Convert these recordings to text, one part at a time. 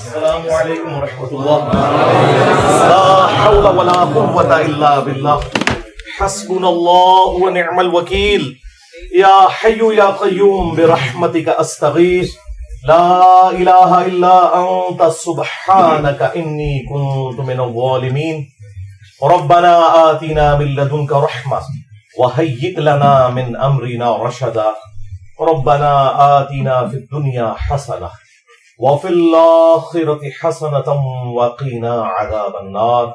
السلام علیکم ورحمۃ اللہ. لا حول ولا قوة الا باللہ. حسبنا اللہ ونعم الوکیل. یا حی یا قیوم برحمتک استغیث. لا الہ الا انت سبحانک انی کنت من الظالمین. ربنا آتنا من لدنک رحمہ وہیئ لنا من امرنا رشدا. ربنا آتنا فی الدنیا حسنہ وفی الآخرة حسنة وقنا عذاب النار.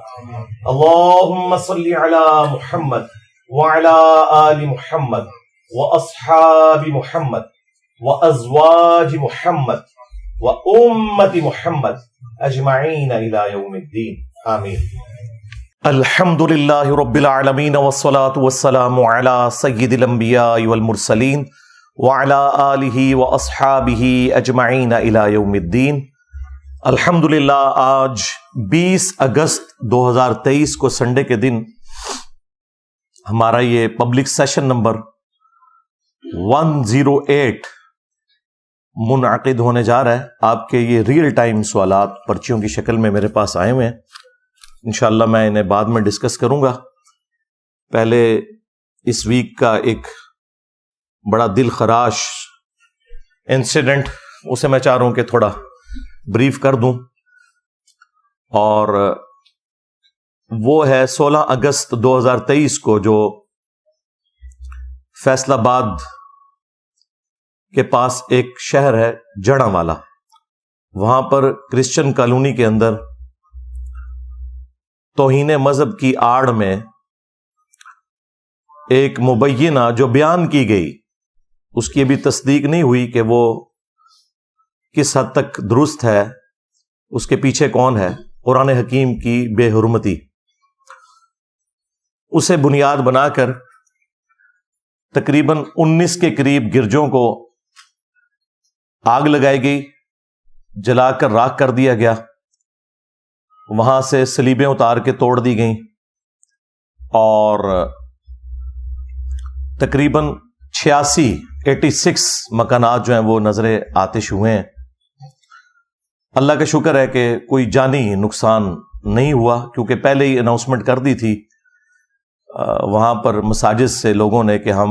اللهم صل على محمد وعلى آل محمد وأصحاب محمد وأزواج محمد وأمة محمد أجمعين إلى يوم الدين. آمين. الحمد لله رب العالمين والصلاة والسلام على سيد الأنبياء والمرسلين وعلى آلہ واصحابہ اجمعین الی یوم الدین. الحمدللہ آج 20 اگست 2023 کو سنڈے کے دن ہمارا یہ پبلک سیشن نمبر 108 منعقد ہونے جا رہا ہے. آپ کے یہ ریئل ٹائم سوالات پرچیوں کی شکل میں میرے پاس آئے ہوئے ہیں. انشاءاللہ میں انہیں بعد میں ڈسکس کروں گا. پہلے اس ویک کا ایک بڑا دل خراش انسیڈنٹ اسے میں چاہ رہا ہوں کہ تھوڑا بریف کر دوں، اور وہ ہے 16 اگست 2023 کو جو فیصل آباد کے پاس ایک شہر ہے جڑاں والا، وہاں پر کرسچن کالونی کے اندر توہین مذہب کی آڑ میں ایک مبینہ جو بیان کی گئی، اس کی ابھی تصدیق نہیں ہوئی کہ وہ کس حد تک درست ہے، اس کے پیچھے کون ہے، قرآن حکیم کی بے حرمتی، اسے بنیاد بنا کر تقریباً 19 کے قریب گرجوں کو آگ لگائی گئی، جلا کر راکھ کر دیا گیا، وہاں سے صلیبیں اتار کے توڑ دی گئیں، اور تقریباً 86 مکانات جو ہیں وہ نظر آتش ہوئے ہیں. اللہ کا شکر ہے کہ کوئی جانی نقصان نہیں ہوا، کیونکہ پہلے ہی اناؤنسمنٹ کر دی تھی وہاں پر مساجد سے لوگوں نے کہ ہم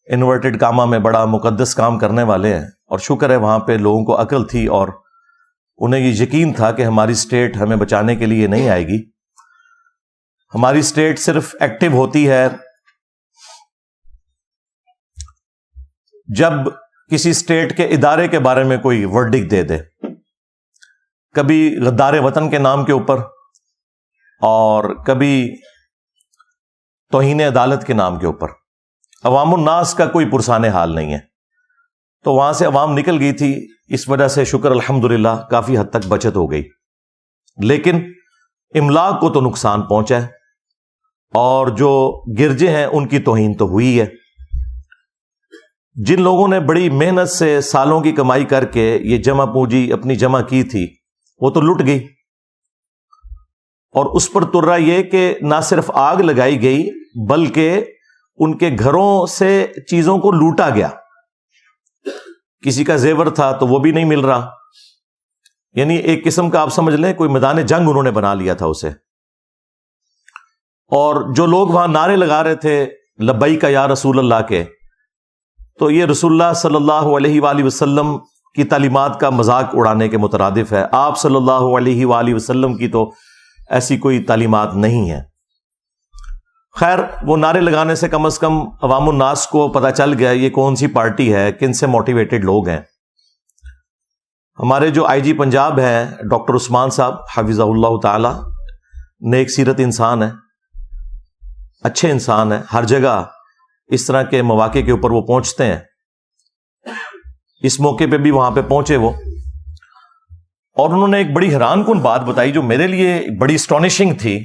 انورٹڈ کامہ میں بڑا مقدس کام کرنے والے ہیں، اور شکر ہے وہاں پہ لوگوں کو عقل تھی اور انہیں یہ یقین تھا کہ ہماری اسٹیٹ ہمیں بچانے کے لیے نہیں آئے گی. ہماری اسٹیٹ صرف ایکٹیو ہوتی ہے جب کسی اسٹیٹ کے ادارے کے بارے میں کوئی ورڈکٹ دے دے، کبھی غدار وطن کے نام کے اوپر اور کبھی توہین عدالت کے نام کے اوپر. عوام الناس کا کوئی پرسان حال نہیں ہے، تو وہاں سے عوام نکل گئی تھی. اس وجہ سے شکر الحمدللہ کافی حد تک بچت ہو گئی، لیکن املاک کو تو نقصان پہنچا ہے، اور جو گرجے ہیں ان کی توہین تو ہوئی ہے. جن لوگوں نے بڑی محنت سے سالوں کی کمائی کر کے یہ جمع پونجی اپنی جمع کی تھی، وہ تو لٹ گئی، اور اس پر ترا یہ کہ نہ صرف آگ لگائی گئی بلکہ ان کے گھروں سے چیزوں کو لوٹا گیا. کسی کا زیور تھا تو وہ بھی نہیں مل رہا، یعنی ایک قسم کا آپ سمجھ لیں کوئی میدان جنگ انہوں نے بنا لیا تھا اسے. اور جو لوگ وہاں نعرے لگا رہے تھے لبیک یا رسول اللہ کے، تو یہ رسول اللہ صلی اللہ علیہ وآلہ وسلم کی تعلیمات کا مذاق اڑانے کے مترادف ہے. آپ صلی اللہ علیہ وآلہ وسلم کی تو ایسی کوئی تعلیمات نہیں ہے. خیر، وہ نعرے لگانے سے کم از کم عوام الناس کو پتہ چل گیا یہ کون سی پارٹی ہے، کن سے موٹیویٹڈ لوگ ہیں. ہمارے جو آئی جی پنجاب ہیں ڈاکٹر عثمان صاحب حفظہ اللہ تعالی، نیک سیرت انسان ہے، اچھے انسان ہیں، ہر جگہ اس طرح کے مواقع کے اوپر وہ پہنچتے ہیں. اس موقع پہ بھی وہاں پہ پہنچے وہ، اور انہوں نے ایک بڑی حیران کن بات بتائی جو میرے لیے بڑی اسٹانشنگ تھی.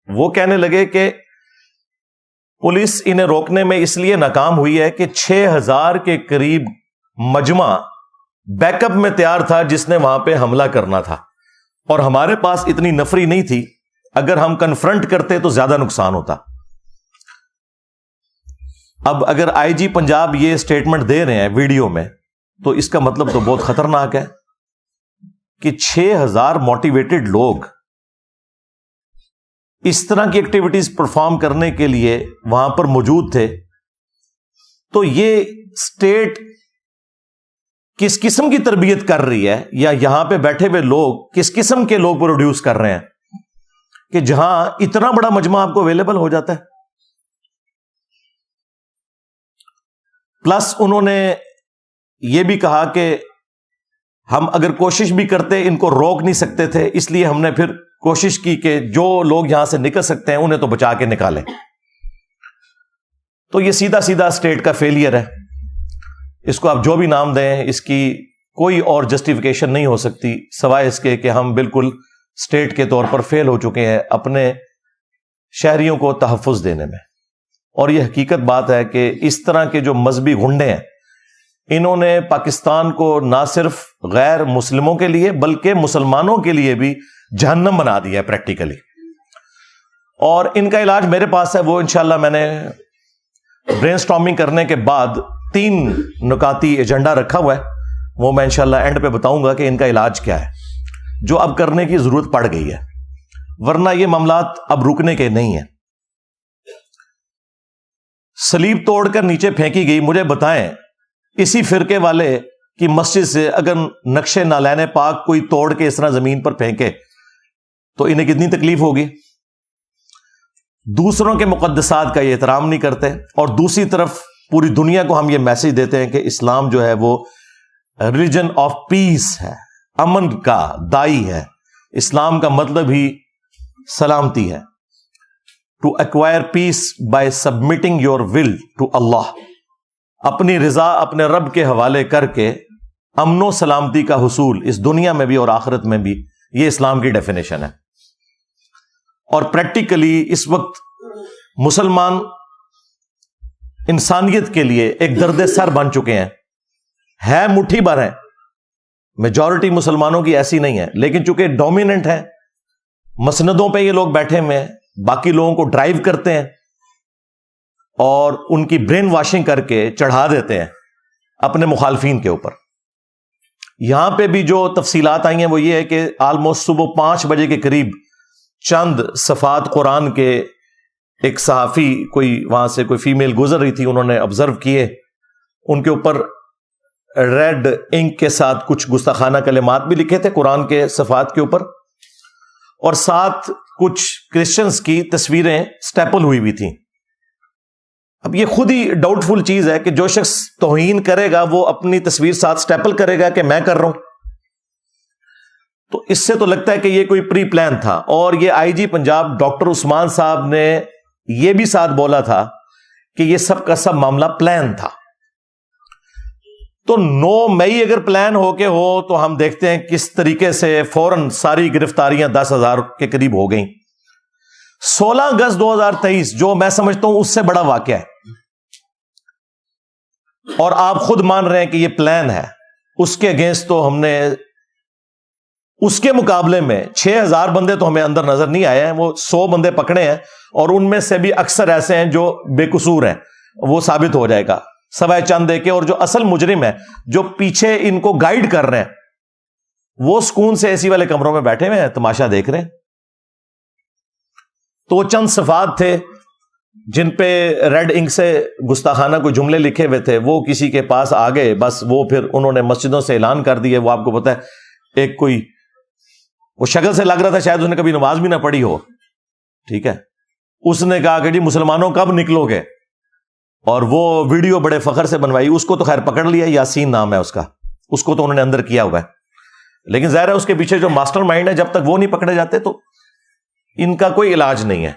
وہ کہنے لگے کہ پولیس انہیں روکنے میں اس لیے ناکام ہوئی ہے کہ 6000 کے قریب مجمع بیک اپ میں تیار تھا جس نے وہاں پہ حملہ کرنا تھا، اور ہمارے پاس اتنی نفری نہیں تھی. اگر ہم کنفرنٹ کرتے تو زیادہ نقصان ہوتا. اب اگر آئی جی پنجاب یہ سٹیٹمنٹ دے رہے ہیں ویڈیو میں، تو اس کا مطلب تو بہت خطرناک ہے. کہ 6,000 موٹیویٹڈ لوگ اس طرح کی ایکٹیویٹیز پرفارم کرنے کے لیے وہاں پر موجود تھے، تو یہ اسٹیٹ کس قسم کی تربیت کر رہی ہے، یا یہاں پہ بیٹھے ہوئے لوگ کس قسم کے لوگ پروڈیوس کر رہے ہیں کہ جہاں اتنا بڑا مجمع آپ کو اویلیبل ہو جاتا ہے. پلس انہوں نے یہ بھی کہا کہ ہم اگر کوشش بھی کرتے ان کو روک نہیں سکتے تھے، اس لیے ہم نے پھر کوشش کی کہ جو لوگ یہاں سے نکل سکتے ہیں انہیں تو بچا کے نکالیں. تو یہ سیدھا سیدھا اسٹیٹ کا فیلئر ہے. اس کو آپ جو بھی نام دیں، اس کی کوئی اور جسٹیفیکیشن نہیں ہو سکتی سوائے اس کے کہ ہم بالکل اسٹیٹ کے طور پر فیل ہو چکے ہیں اپنے شہریوں کو تحفظ دینے میں. اور یہ حقیقت بات ہے کہ اس طرح کے جو مذہبی غنڈے ہیں، انہوں نے پاکستان کو نہ صرف غیر مسلموں کے لیے بلکہ مسلمانوں کے لیے بھی جہنم بنا دیا ہے پریکٹیکلی. اور ان کا علاج میرے پاس ہے، وہ انشاءاللہ میں نے برین سٹارمنگ کرنے کے بعد 3 نکاتی ایجنڈا رکھا ہوا ہے، وہ میں انشاءاللہ اینڈ پہ بتاؤں گا کہ ان کا علاج کیا ہے، جو اب کرنے کی ضرورت پڑ گئی ہے، ورنہ یہ معاملات اب رکنے کے نہیں ہیں. صلیب توڑ کر نیچے پھینکی گئی. مجھے بتائیں اسی فرقے والے کی مسجد سے اگر نقش نالین پاک کوئی توڑ کے اس طرح زمین پر پھینکے تو انہیں کتنی تکلیف ہوگی. دوسروں کے مقدسات کا یہ احترام نہیں کرتے، اور دوسری طرف پوری دنیا کو ہم یہ میسج دیتے ہیں کہ اسلام جو ہے وہ ریلیجن آف پیس ہے، امن کا دائی ہے. اسلام کا مطلب ہی سلامتی ہے. To acquire peace by submitting your will to Allah, اپنی رضا اپنے رب کے حوالے کر کے امن و سلامتی کا حصول اس دنیا میں بھی اور آخرت میں بھی، یہ اسلام کی ڈیفینیشن ہے. اور پریکٹیکلی اس وقت مسلمان انسانیت کے لیے ایک درد سر بن چکے ہیں. ہے مٹھی بھر ہیں، میجورٹی مسلمانوں کی ایسی نہیں ہے، لیکن چونکہ ڈومیننٹ ہیں، مسندوں پہ یہ لوگ بیٹھے ہوئے ہیں، باقی لوگوں کو ڈرائیو کرتے ہیں اور ان کی برین واشنگ کر کے چڑھا دیتے ہیں اپنے مخالفین کے اوپر. یہاں پہ بھی جو تفصیلات آئی ہیں وہ یہ ہے کہ آلموسٹ صبح 5 بجے کے قریب چند صفحات قرآن کے ایک صحافی کوئی وہاں سے کوئی فیمیل گزر رہی تھی، انہوں نے آبزرو کیے، ان کے اوپر ریڈ انک کے ساتھ کچھ گستاخانہ کلمات بھی لکھے تھے قرآن کے صفحات کے اوپر، اور ساتھ کچھ کرسچنز کی تصویریں سٹیپل ہوئی ہوئی تھیں. اب یہ خود ہی ڈاؤٹ فل چیز ہے کہ جو شخص توہین کرے گا وہ اپنی تصویر ساتھ سٹیپل کرے گا کہ میں کر رہا ہوں. تو اس سے تو لگتا ہے کہ یہ کوئی پری پلان تھا. اور یہ آئی جی پنجاب ڈاکٹر عثمان صاحب نے یہ بھی ساتھ بولا تھا کہ یہ سب کا سب معاملہ پلان تھا. تو 9 مئی اگر پلان ہو کے ہو تو ہم دیکھتے ہیں کس طریقے سے فوراً ساری گرفتاریاں 10,000 کے قریب ہو گئیں. 16 اگست 2023 جو میں سمجھتا ہوں اس سے بڑا واقعہ ہے، اور آپ خود مان رہے ہیں کہ یہ پلان ہے. اس کے اگینسٹ تو ہم نے اس کے مقابلے میں 6,000 بندے تو ہمیں اندر نظر نہیں آئے ہیں، وہ 100 بندے پکڑے ہیں، اور ان میں سے بھی اکثر ایسے ہیں جو بے قصور ہیں، وہ ثابت ہو جائے گا سوائے چند دے کے. اور جو اصل مجرم ہے جو پیچھے ان کو گائیڈ کر رہے ہیں وہ سکون سے اے سی والے کمروں میں بیٹھے ہوئے ہیں، تماشا دیکھ رہے ہیں. تو وہ چند صفحات تھے جن پہ ریڈ انک سے گستاخانہ کوئی جملے لکھے ہوئے تھے، وہ کسی کے پاس آ گئے، بس وہ پھر انہوں نے مسجدوں سے اعلان کر دیے. وہ آپ کو پتا ہے ایک کوئی وہ شکل سے لگ رہا تھا شاید اس نے کبھی نماز بھی نہ پڑھی ہو، ٹھیک ہے، اس نے کہا کہ جی مسلمانوں کب نکلو گے، اور وہ ویڈیو بڑے فخر سے بنوائی. اس کو تو خیر پکڑ لیا، یاسین نام ہے اس کا، اس کو تو انہوں نے اندر کیا ہوا ہے، لیکن ظاہر ہے اس کے پیچھے جو ماسٹر مائنڈ ہے جب تک وہ نہیں پکڑے جاتے تو ان کا کوئی علاج نہیں ہے.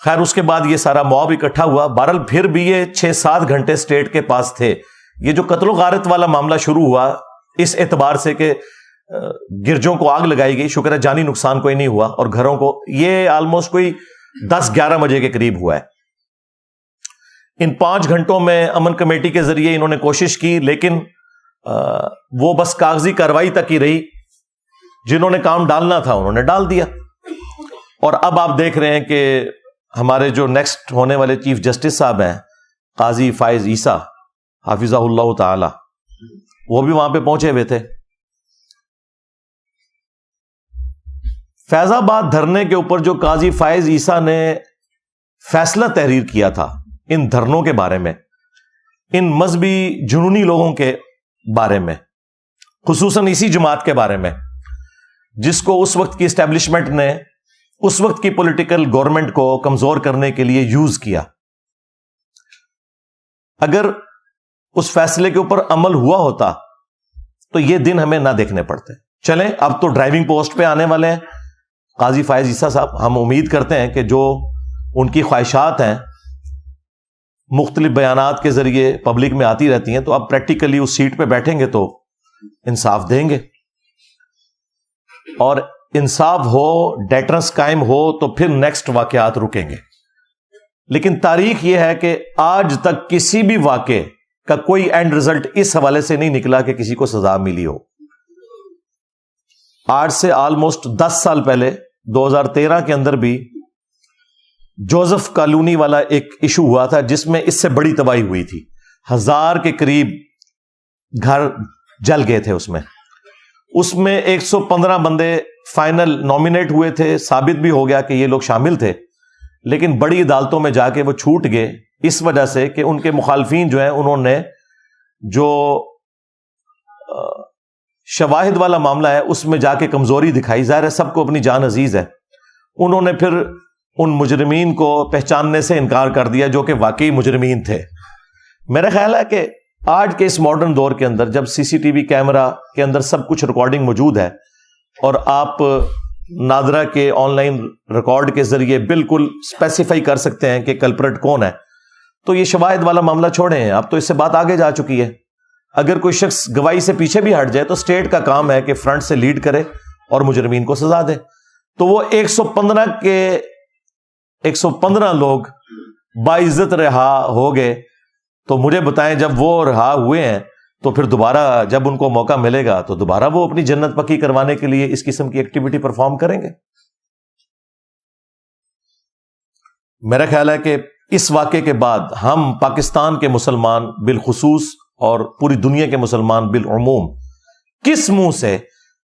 خیر اس کے بعد یہ سارا موب اکٹھا ہوا. بہرحال پھر بھی یہ 6-7 گھنٹے اسٹیٹ کے پاس تھے. یہ جو قتل و غارت والا معاملہ شروع ہوا اس اعتبار سے کہ گرجوں کو آگ لگائی گئی، شکر ہے جانی نقصان کوئی نہیں ہوا، اور گھروں کو، یہ آلموسٹ کوئی 10-11 بجے کے قریب ہوا ہے. ان 5 گھنٹوں میں امن کمیٹی کے ذریعے انہوں نے کوشش کی، لیکن وہ بس کاغذی کارروائی تک ہی رہی. جنہوں نے کام ڈالنا تھا انہوں نے ڈال دیا. اور اب آپ دیکھ رہے ہیں کہ ہمارے جو نیکسٹ ہونے والے چیف جسٹس صاحب ہیں قاضی فائز عیسیٰ حافظہ اللہ تعالی، وہ بھی وہاں پہ پہنچے ہوئے تھے. فیض آباد دھرنے کے اوپر جو قاضی فائز عیسیٰ نے فیصلہ تحریر کیا تھا ان دھرنوں کے بارے میں، ان مذہبی جنونی لوگوں کے بارے میں، خصوصاً اسی جماعت کے بارے میں جس کو اس وقت کی اسٹیبلشمنٹ نے اس وقت کی پولیٹیکل گورنمنٹ کو کمزور کرنے کے لیے یوز کیا، اگر اس فیصلے کے اوپر عمل ہوا ہوتا تو یہ دن ہمیں نہ دیکھنے پڑتے۔ چلیں اب تو ڈرائیونگ پوسٹ پہ آنے والے ہیں قاضی فائز عیسیٰ صاحب، ہم امید کرتے ہیں کہ جو ان کی خواہشات ہیں مختلف بیانات کے ذریعے پبلک میں آتی رہتی ہیں، تو اب پریکٹیکلی اس سیٹ پہ بیٹھیں گے تو انصاف دیں گے، اور انصاف ہو، ڈیٹرنس قائم ہو تو پھر نیکسٹ واقعات رکیں گے۔ لیکن تاریخ یہ ہے کہ آج تک کسی بھی واقعے کا کوئی اینڈ رزلٹ اس حوالے سے نہیں نکلا کہ کسی کو سزا ملی ہو۔ آج سے آلموسٹ 10 سال پہلے 2013 کے اندر بھی جوزف کالونی والا ایک ایشو ہوا تھا جس میں اس سے بڑی تباہی ہوئی تھی، 1000 کے قریب گھر جل گئے تھے۔ اس میں 115 بندے فائنل نامینیٹ ہوئے تھے، ثابت بھی ہو گیا کہ یہ لوگ شامل تھے، لیکن بڑی عدالتوں میں جا کے وہ چھوٹ گئے اس وجہ سے کہ ان کے مخالفین جو ہیں انہوں نے جو شواہد والا معاملہ ہے اس میں جا کے کمزوری دکھائی۔ ظاہر ہے سب کو اپنی جان عزیز ہے، انہوں نے پھر ان مجرمین کو پہچاننے سے انکار کر دیا جو کہ واقعی مجرمین تھے۔ میرا خیال ہے کہ آج کے اس ماڈرن دور کے اندر جب سی سی ٹی وی کیمرہ کے اندر سب کچھ ریکارڈنگ موجود ہے اور آپ نادرا کے آن لائن ریکارڈ کے ذریعے بالکل اسپیسیفائی کر سکتے ہیں کہ کلپریٹ کون ہے، تو یہ شواہد والا معاملہ چھوڑیں ہیں، اب تو اس سے بات آگے جا چکی ہے۔ اگر کوئی شخص گواہی سے پیچھے بھی ہٹ جائے تو اسٹیٹ کا کام ہے کہ فرنٹ سے لیڈ کرے اور مجرمین کو سزا دے۔ تو وہ 115 لوگ باعزت رہا ہو گئے، تو مجھے بتائیں جب وہ رہا ہوئے ہیں تو پھر دوبارہ جب ان کو موقع ملے گا تو دوبارہ وہ اپنی جنت پکی کروانے کے لیے اس قسم کی ایکٹیویٹی پرفارم کریں گے۔ میرا خیال ہے کہ اس واقعے کے بعد ہم پاکستان کے مسلمان بالخصوص اور پوری دنیا کے مسلمان بالعموم کس منہ سے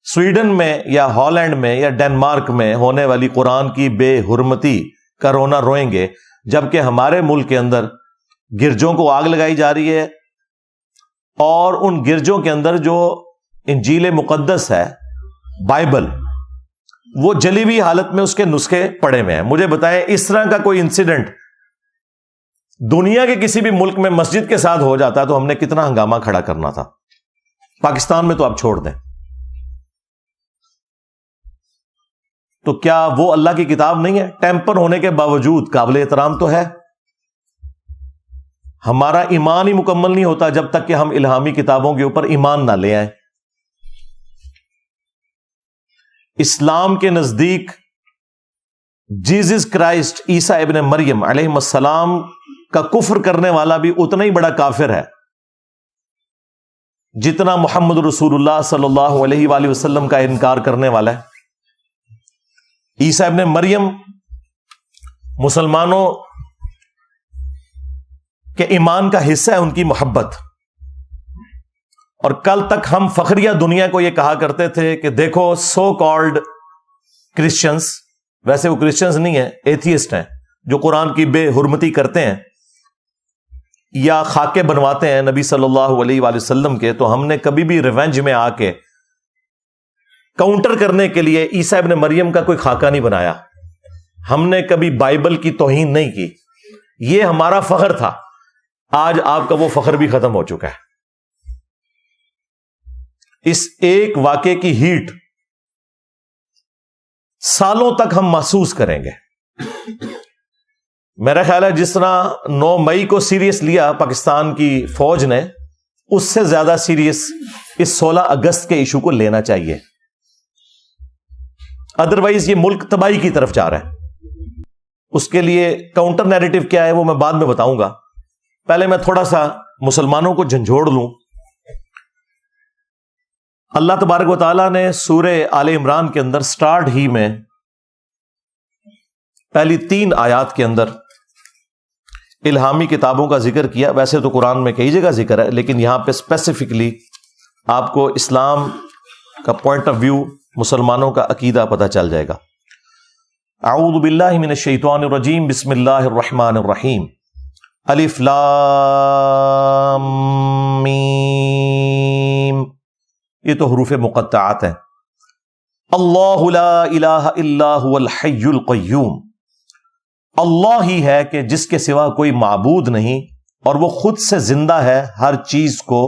سویڈن میں یا ہالینڈ میں یا ڈنمارک میں ہونے والی قرآن کی بے حرمتی کا رونا روئیں گے، جبکہ ہمارے ملک کے اندر گرجوں کو آگ لگائی جا رہی ہے اور ان گرجوں کے اندر جو انجیل مقدس ہے، بائبل، وہ جلی ہوئی حالت میں اس کے نسخے پڑے ہوئے ہیں۔ مجھے بتائیں اس طرح کا کوئی انسیڈنٹ دنیا کے کسی بھی ملک میں مسجد کے ساتھ ہو جاتا تو ہم نے کتنا ہنگامہ کھڑا کرنا تھا۔ پاکستان میں تو آپ چھوڑ دیں۔ تو کیا وہ اللہ کی کتاب نہیں ہے؟ ٹیمپر ہونے کے باوجود قابل احترام تو ہے۔ ہمارا ایمان ہی مکمل نہیں ہوتا جب تک کہ ہم الہامی کتابوں کے اوپر ایمان نہ لے آئیں۔ اسلام کے نزدیک جیزس کرائسٹ عیسیٰ ابن مریم علیہ السلام کا کفر کرنے والا بھی اتنا ہی بڑا کافر ہے جتنا محمد رسول اللہ صلی اللہ علیہ وآلہ وسلم کا انکار کرنے والا ہے۔ عیسیٰ ابن مریم مسلمانوں کے ایمان کا حصہ ہے، ان کی محبت۔ اور کل تک ہم فخریہ دنیا کو یہ کہا کرتے تھے کہ دیکھو سو کالڈ کرسچنز، ویسے وہ کرسچنز نہیں ہیں، ایتھیسٹ ہیں، جو قرآن کی بے حرمتی کرتے ہیں یا خاکے بنواتے ہیں نبی صلی اللہ علیہ وآلہ وسلم کے، تو ہم نے کبھی بھی ریونج میں آ کے کاؤنٹر کرنے کے لیے عیسیٰ ابن مریم کا کوئی خاکہ نہیں بنایا۔ ہم نے کبھی بائبل کی توہین نہیں کی، یہ ہمارا فخر تھا۔ آج آپ کا وہ فخر بھی ختم ہو چکا ہے۔ اس ایک واقعے کی ہیٹ سالوں تک ہم محسوس کریں گے۔ میرا خیال ہے جس طرح 9 مئی کو سیریس لیا پاکستان کی فوج نے، اس سے زیادہ سیریس اس 16 اگست کے ایشو کو لینا چاہیے، ادروائز یہ ملک تباہی کی طرف جا رہا ہے۔ اس کے لیے کاؤنٹر نیریٹو کیا ہے وہ میں بعد میں بتاؤں گا، پہلے میں تھوڑا سا مسلمانوں کو جھنجھوڑ لوں۔ اللہ تبارک و تعالیٰ نے سورہ آل عمران کے اندر سٹارٹ ہی میں پہلی 3 آیات کے اندر الہامی کتابوں کا ذکر کیا۔ ویسے تو قرآن میں کئی جگہ ذکر ہے، لیکن یہاں پہ اسپیسیفکلی آپ کو اسلام کا پوائنٹ آف ویو، مسلمانوں کا عقیدہ پتہ چل جائے گا۔ اعوذ باللہ من الشیطان الرجیم، بسم اللہ الرحمن الرحیم، الف لام میم، یہ تو حروف مقطعات ہیں۔ اللہ لا الہ الا هو الحی القیوم، اللہ ہی ہے کہ جس کے سوا کوئی معبود نہیں، اور وہ خود سے زندہ ہے، ہر چیز کو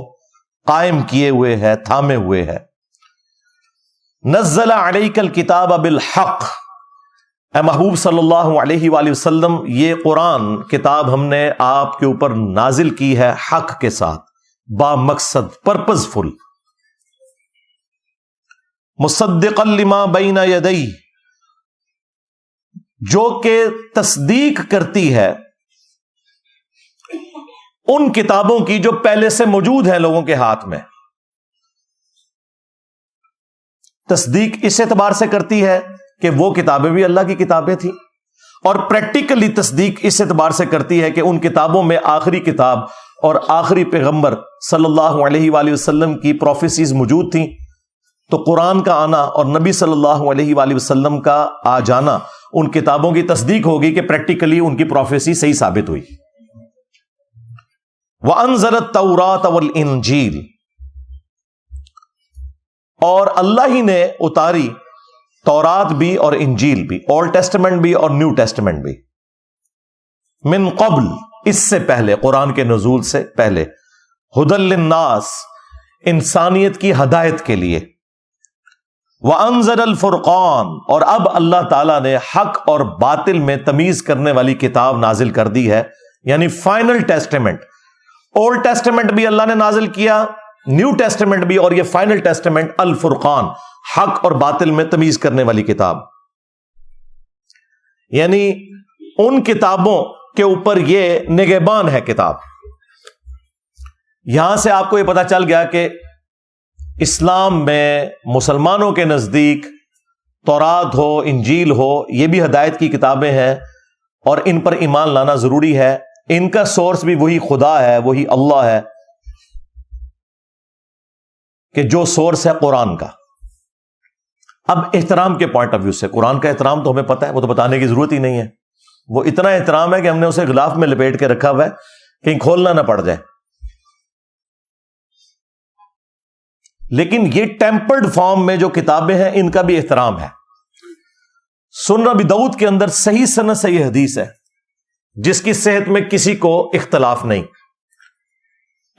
قائم کیے ہوئے ہے، تھامے ہوئے ہے۔ نزل علیک الکتاب بالحق، اے محبوب صلی اللہ علیہ وآلہ وسلم، یہ قرآن کتاب ہم نے آپ کے اوپر نازل کی ہے حق کے ساتھ، با مقصد، پرپز فل، مصدقا لما بین یدیہ، جو کہ تصدیق کرتی ہے ان کتابوں کی جو پہلے سے موجود ہیں لوگوں کے ہاتھ میں۔ تصدیق اس اعتبار سے کرتی ہے کہ وہ کتابیں بھی اللہ کی کتابیں تھیں، اور پریکٹیکلی تصدیق اس اعتبار سے کرتی ہے کہ ان کتابوں میں آخری کتاب اور آخری پیغمبر صلی اللہ علیہ وآلہ وسلم کی پروفیسیز موجود تھیں، تو قرآن کا آنا اور نبی صلی اللہ علیہ وآلہ وسلم کا آ جانا ان کتابوں کی تصدیق ہوگی کہ پریکٹیکلی ان کی پروفیسی صحیح ثابت ہوئی۔ وَأَنزَلَ التَّوْرَاةَ وَالْإِنجِيلَ، اور اللہ ہی نے اتاری تورات بھی اور انجیل بھی، اولڈ ٹیسٹمنٹ بھی اور نیو ٹیسٹمنٹ بھی، من قبل، اس سے پہلے، قرآن کے نزول سے پہلے، ہدی للناس، انسانیت کی ہدایت کے لیے، وَأَنزَلَ الْفُرْقَانَ، اور اب اللہ تعالیٰ نے حق اور باطل میں تمیز کرنے والی کتاب نازل کر دی ہے، یعنی فائنل ٹیسٹمنٹ۔ اولڈ ٹیسٹمنٹ بھی اللہ نے نازل کیا، نیو ٹیسٹمنٹ بھی، اور یہ فائنل ٹیسٹمنٹ الفرقان، حق اور باطل میں تمیز کرنے والی کتاب، یعنی ان کتابوں کے اوپر یہ نگہبان ہے کتاب۔ یہاں سے آپ کو یہ پتا چل گیا کہ اسلام میں مسلمانوں کے نزدیک تورات ہو، انجیل ہو، یہ بھی ہدایت کی کتابیں ہیں، اور ان پر ایمان لانا ضروری ہے۔ ان کا سورس بھی وہی خدا ہے، وہی اللہ ہے، کہ جو سورس ہے قرآن کا۔ اب احترام کے پوائنٹ آف ویو سے، قرآن کا احترام تو ہمیں پتہ ہے، وہ تو بتانے کی ضرورت ہی نہیں ہے، وہ اتنا احترام ہے کہ ہم نے اسے غلاف میں لپیٹ کے رکھا ہوا ہے، کہیں کھولنا نہ پڑ جائے۔ لیکن یہ ٹیمپرڈ فارم میں جو کتابیں ہیں ان کا بھی احترام ہے۔ سنن ابی داؤد کے اندر صحیح سند سے یہ حدیث ہے، جس کی صحت میں کسی کو اختلاف نہیں،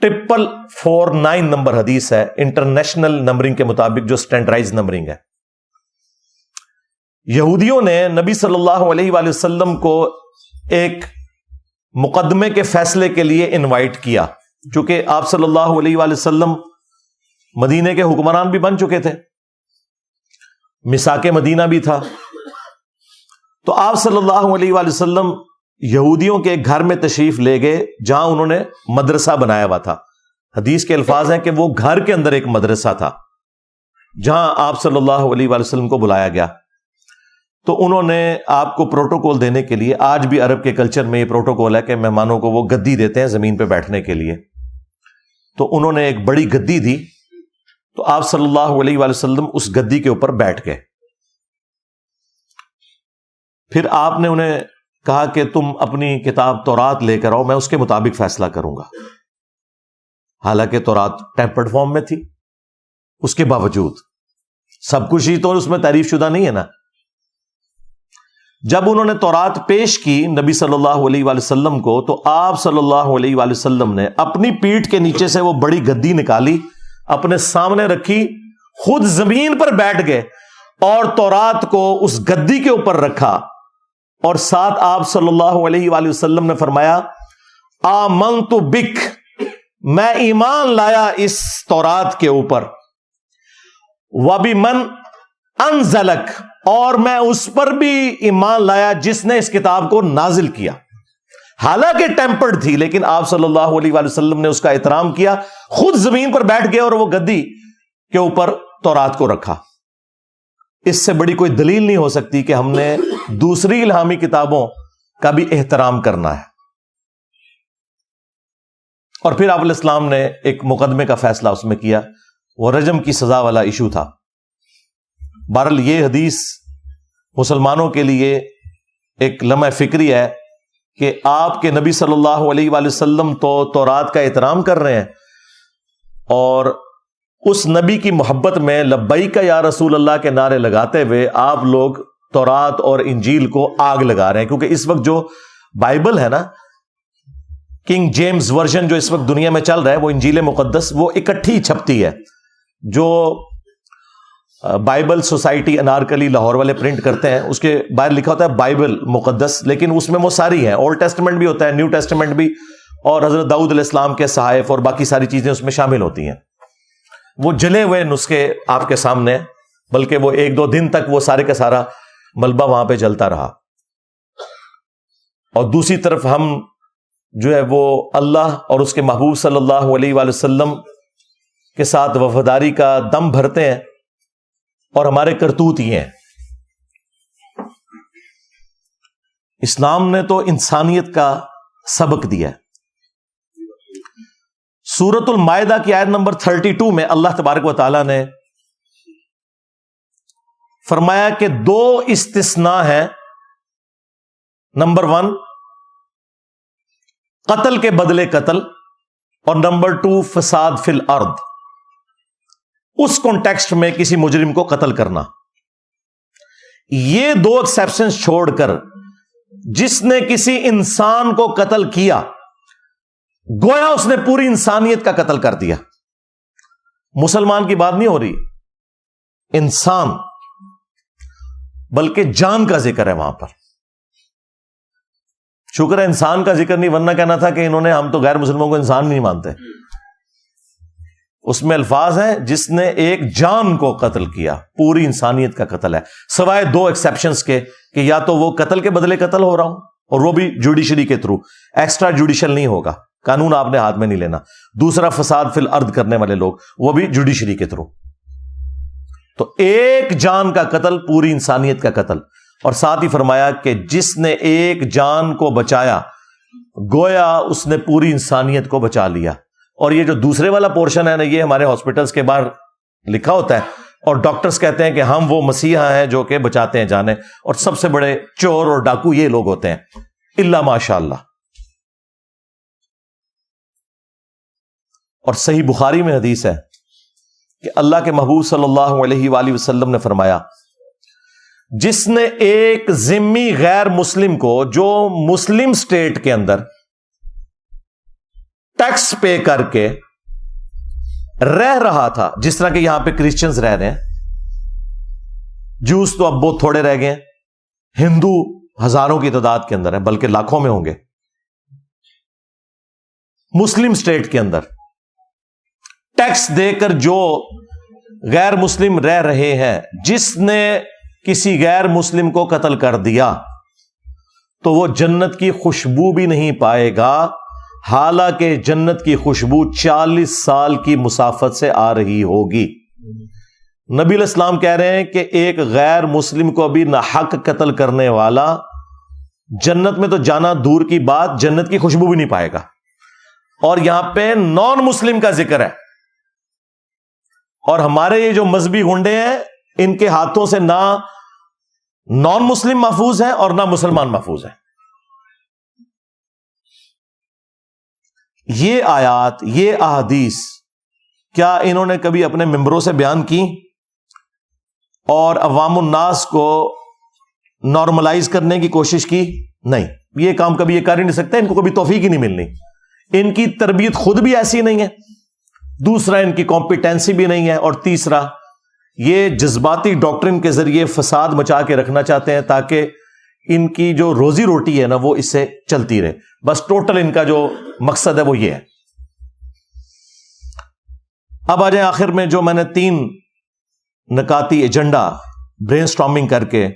449 نمبر حدیث ہے، انٹرنیشنل نمبرنگ کے مطابق، جو سٹینڈرڈائز نمبرنگ ہے۔ یہودیوں نے نبی صلی اللہ علیہ وآلہ وسلم کو ایک مقدمے کے فیصلے کے لیے انوائٹ کیا، چونکہ آپ صلی اللہ علیہ وآلہ وسلم مدینے کے حکمران بھی بن چکے تھے، میثاق مدینہ بھی تھا، تو آپ صلی اللہ علیہ وآلہ وسلم یہودیوں کے گھر میں تشریف لے گئے، جہاں انہوں نے مدرسہ بنایا ہوا تھا۔ حدیث کے الفاظ ہیں کہ وہ گھر کے اندر ایک مدرسہ تھا، جہاں آپ صلی اللہ علیہ وآلہ وسلم کو بلایا گیا۔ تو انہوں نے آپ کو پروٹوکول دینے کے لیے، آج بھی عرب کے کلچر میں یہ پروٹوکول ہے کہ مہمانوں کو وہ گدی دیتے ہیں زمین پہ بیٹھنے کے لیے، تو انہوں نے ایک بڑی گدی دی، تو آپ صلی اللہ علیہ وآلہ وسلم اس گدی کے اوپر بیٹھ گئے۔ پھر آپ نے انہیں کہا کہ تم اپنی کتاب تورات لے کر آؤ، میں اس کے مطابق فیصلہ کروں گا۔ حالانکہ تورات ٹیمپرڈ فارم میں تھی، اس کے باوجود سب کچھ ہی تو اس میں تعریف شدہ نہیں ہے نا۔ جب انہوں نے تورات پیش کی نبی صلی اللہ علیہ وآلہ وسلم کو، تو آپ صلی اللہ علیہ وآلہ وسلم نے اپنی پیٹھ کے نیچے سے وہ بڑی گدی نکالی، اپنے سامنے رکھی، خود زمین پر بیٹھ گئے اور تورات کو اس گدی کے اوپر رکھا، اور ساتھ آپ صلی اللہ علیہ وآلہ وسلم نے فرمایا آمنت بک، میں ایمان لایا اس تورات کے اوپر، وبمن انزلک، اور میں اس پر بھی ایمان لایا جس نے اس کتاب کو نازل کیا۔ حالانکہ ٹیمپرڈ تھی، لیکن آپ صلی اللہ علیہ وآلہ وسلم نے اس کا احترام کیا، خود زمین پر بیٹھ گئے اور وہ گدی کے اوپر تورات کو رکھا۔ اس سے بڑی کوئی دلیل نہیں ہو سکتی کہ ہم نے دوسری الہامی کتابوں کا بھی احترام کرنا ہے۔ اور پھر آپ علیہ السلام نے ایک مقدمے کا فیصلہ اس میں کیا، وہ رجم کی سزا والا ایشو تھا۔ بہرحال یہ حدیث مسلمانوں کے لیے ایک لمحہ فکری ہے کہ آپ کے نبی صلی اللہ علیہ وآلہ وسلم تو تورات کا احترام کر رہے ہیں، اور اس نبی کی محبت میں لبیک یا رسول اللہ کے نعرے لگاتے ہوئے آپ لوگ تورات اور انجیل کو آگ لگا رہے ہیں. کیونکہ اس وقت جو بائبل ہے نا، کنگ جیمز ورژن جو اس وقت دنیا میں چل رہا ہے، وہ انجیل مقدس، وہ اکٹھی چھپتی ہے. جو بائبل سوسائٹی انارکلی لاہور والے پرنٹ کرتے ہیں، اس کے باہر لکھا ہوتا ہے بائبل مقدس، لیکن اس میں وہ ساری ہیں، اولڈ ٹیسٹمنٹ بھی ہوتا ہے، نیو ٹیسٹمنٹ بھی، اور حضرت داؤد علیہ السلام کے صحائف اور باقی ساری چیزیں اس میں شامل ہوتی ہیں. وہ جلے ہوئے نسخے آپ کے سامنے، بلکہ وہ 1-2 دن تک وہ سارے کا سارا ملبہ وہاں پہ جلتا رہا. اور دوسری طرف ہم جو ہے وہ اللہ اور اس کے محبوب صلی اللہ علیہ وآلہ وسلم کے ساتھ وفاداری کا دم بھرتے ہیں، اور ہمارے کرتوت یہ ہیں. اسلام نے تو انسانیت کا سبق دیا ہے. سورۃ المائدہ کی آیت نمبر 32 میں اللہ تبارک و تعالیٰ نے فرمایا کہ 2 استثناء ہیں. نمبر 1 قتل کے بدلے قتل، اور نمبر 2 فساد فی الارض. اس کانٹیکسٹ میں کسی مجرم کو قتل کرنا. یہ 2 ایکسیپشنز چھوڑ کر جس نے کسی انسان کو قتل کیا، گویا اس نے پوری انسانیت کا قتل کر دیا. مسلمان کی بات نہیں ہو رہی، انسان، بلکہ جان کا ذکر ہے وہاں پر. شکر ہے انسان کا ذکر نہیں، ورنہ کہنا تھا کہ انہوں نے ہم تو غیر مسلموں کو انسان نہیں مانتے. اس میں الفاظ ہیں جس نے ایک جان کو قتل کیا، پوری انسانیت کا قتل ہے، سوائے 2 ایکسیپشنز کے کہ یا تو وہ قتل کے بدلے قتل ہو رہا ہوں، اور وہ بھی جوڈیشری کے تھرو، ایکسٹرا جوڈیشل نہیں ہوگا، قانون آپ نے ہاتھ میں نہیں لینا. دوسرا فساد فی الارض کرنے والے لوگ، وہ بھی جوڈیشری کے تھرو. تو ایک جان کا قتل پوری انسانیت کا قتل. اور ساتھ ہی فرمایا کہ جس نے ایک جان کو بچایا گویا اس نے پوری انسانیت کو بچا لیا. اور یہ جو دوسرے والا پورشن ہے نا، یہ ہمارے ہاسپٹلس کے باہر لکھا ہوتا ہے، اور ڈاکٹرز کہتے ہیں کہ ہم وہ مسیحا ہیں جو کہ بچاتے ہیں جانیں، اور سب سے بڑے چور اور ڈاکو یہ لوگ ہوتے ہیں، الا ماشاء اللہ. اور صحیح بخاری میں حدیث ہے کہ اللہ کے محبوب صلی اللہ علیہ وآلہ وسلم نے فرمایا، جس نے ایک ذمی غیر مسلم کو جو مسلم اسٹیٹ کے اندر ٹیکس پے کر کے رہ رہا تھا، جس طرح کہ یہاں پہ کرسچنز رہ رہے ہیں، جوز تو اب بہت تھوڑے رہ گئے ہیں، ہندو ہزاروں کی تعداد کے اندر ہیں، بلکہ لاکھوں میں ہوں گے. مسلم اسٹیٹ کے اندر ٹیکس دے کر جو غیر مسلم رہ رہے ہیں، جس نے کسی غیر مسلم کو قتل کر دیا تو وہ جنت کی خوشبو بھی نہیں پائے گا، حالانکہ جنت کی خوشبو 40 سال کی مسافت سے آ رہی ہوگی. نبی علیہ السلام کہہ رہے ہیں کہ ایک غیر مسلم کو بھی ناحق قتل کرنے والا جنت میں تو جانا دور کی بات، جنت کی خوشبو بھی نہیں پائے گا. اور یہاں پہ نان مسلم کا ذکر ہے، اور ہمارے یہ جو مذہبی گنڈے ہیں، ان کے ہاتھوں سے نہ نان مسلم محفوظ ہیں اور نہ مسلمان محفوظ ہیں. یہ آیات، یہ احادیث کیا انہوں نے کبھی اپنے ممبروں سے بیان کی اور عوام الناس کو نارملائز کرنے کی کوشش کی؟ نہیں، یہ کام کبھی یہ کر ہی نہیں سکتے، ان کو کبھی توفیق ہی نہیں ملنی. ان کی تربیت خود بھی ایسی نہیں ہے، دوسرا ان کی کمپیٹنسی بھی نہیں ہے، اور تیسرا یہ جذباتی ڈاکٹرن کے ذریعے فساد مچا کے رکھنا چاہتے ہیں تاکہ ان کی جو روزی روٹی ہے نا وہ اس سے چلتی رہے. بس ٹوٹل ان کا جو مقصد ہے وہ یہ ہے. اب آ جائیں آخر میں، جو میں نے 3 نکاتی ایجنڈا برین سٹارمنگ کر کے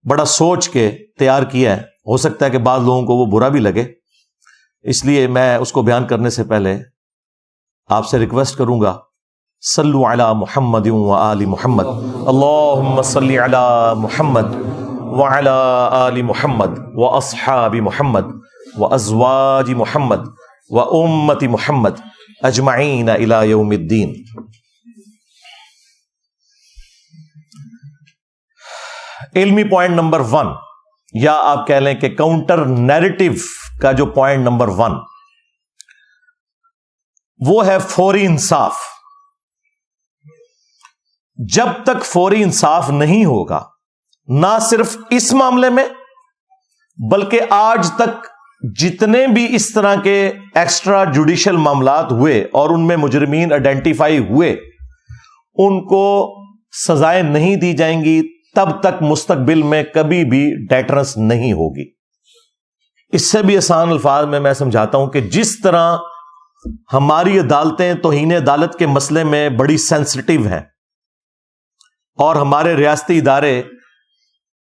بڑا سوچ کے تیار کیا ہے. ہو سکتا ہے کہ بعض لوگوں کو وہ برا بھی لگے، اس لیے میں اس کو بیان کرنے سے پہلے آپ سے ریکویسٹ کروں گا، صلو علی محمد و آل محمد، اللہم صلی علی محمد وعلی آل محمد واصحاب محمد وازواج محمد وامت محمد اجمعین الی یوم الدین. علمی پوائنٹ نمبر 1، یا آپ کہہ لیں کہ کاؤنٹر نیریٹو کا جو پوائنٹ نمبر 1 وہ ہے فوری انصاف. جب تک فوری انصاف نہیں ہوگا، نہ صرف اس معاملے میں بلکہ آج تک جتنے بھی اس طرح کے ایکسٹرا جوڈیشل معاملات ہوئے اور ان میں مجرمین آئیڈینٹیفائی ہوئے، ان کو سزائیں نہیں دی جائیں گی، تب تک مستقبل میں کبھی بھی ڈیٹرنس نہیں ہوگی. اس سے بھی آسان الفاظ میں سمجھاتا ہوں کہ جس طرح ہماری عدالتیں توہین عدالت کے مسئلے میں بڑی سینسٹیو ہیں، اور ہمارے ریاستی ادارے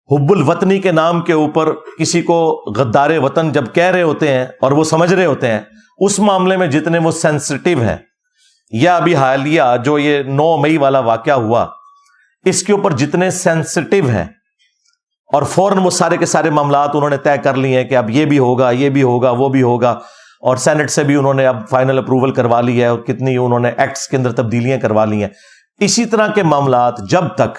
حب الوطنی کے نام کے اوپر کسی کو غدار وطن جب کہہ رہے ہوتے ہیں اور وہ سمجھ رہے ہوتے ہیں، اس معاملے میں جتنے وہ سینسٹیو ہیں، یا ابھی حالیہ جو یہ 9 مئی والا واقعہ ہوا، اس کے اوپر جتنے سینسٹیو ہیں، اور فوراً وہ سارے کے سارے معاملات انہوں نے طے کر لیے ہیں کہ اب یہ بھی ہوگا، یہ بھی ہوگا، وہ بھی ہوگا، اور سینٹ سے بھی انہوں نے اب فائنل اپروول کروا لی ہے، اور کتنی انہوں نے ایکٹس کے اندر تبدیلیاں کروا لی ہیں. اسی طرح کے معاملات جب تک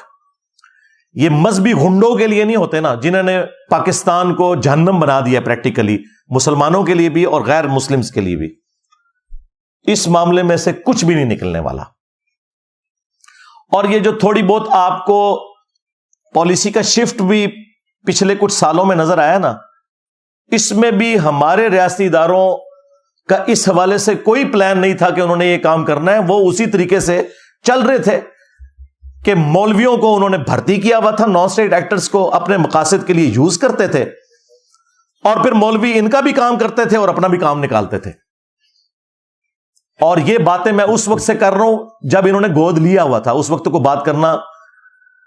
یہ مذہبی گھنڈوں کے لیے نہیں ہوتے نا، جنہوں نے پاکستان کو جہنم بنا دیا پریکٹیکلی، مسلمانوں کے لیے بھی اور غیر مسلمز کے لیے بھی، اس معاملے میں سے کچھ بھی نہیں نکلنے والا. اور یہ جو تھوڑی بہت آپ کو پالیسی کا شفٹ بھی پچھلے کچھ سالوں میں نظر آیا نا، اس میں بھی ہمارے ریاستی اداروں کا اس حوالے سے کوئی پلان نہیں تھا کہ انہوں نے یہ کام کرنا ہے. وہ اسی طریقے سے چل رہے تھے کہ مولویوں کو انہوں نے بھرتی کیا ہوا تھا، نان اسٹیٹ ایکٹرز کو اپنے مقاصد کے لیے یوز کرتے تھے، اور پھر مولوی ان کا بھی کام کرتے تھے اور اپنا بھی کام نکالتے تھے. اور یہ باتیں میں اس وقت سے کر رہا ہوں جب انہوں نے گود لیا ہوا تھا. اس وقت کو بات کرنا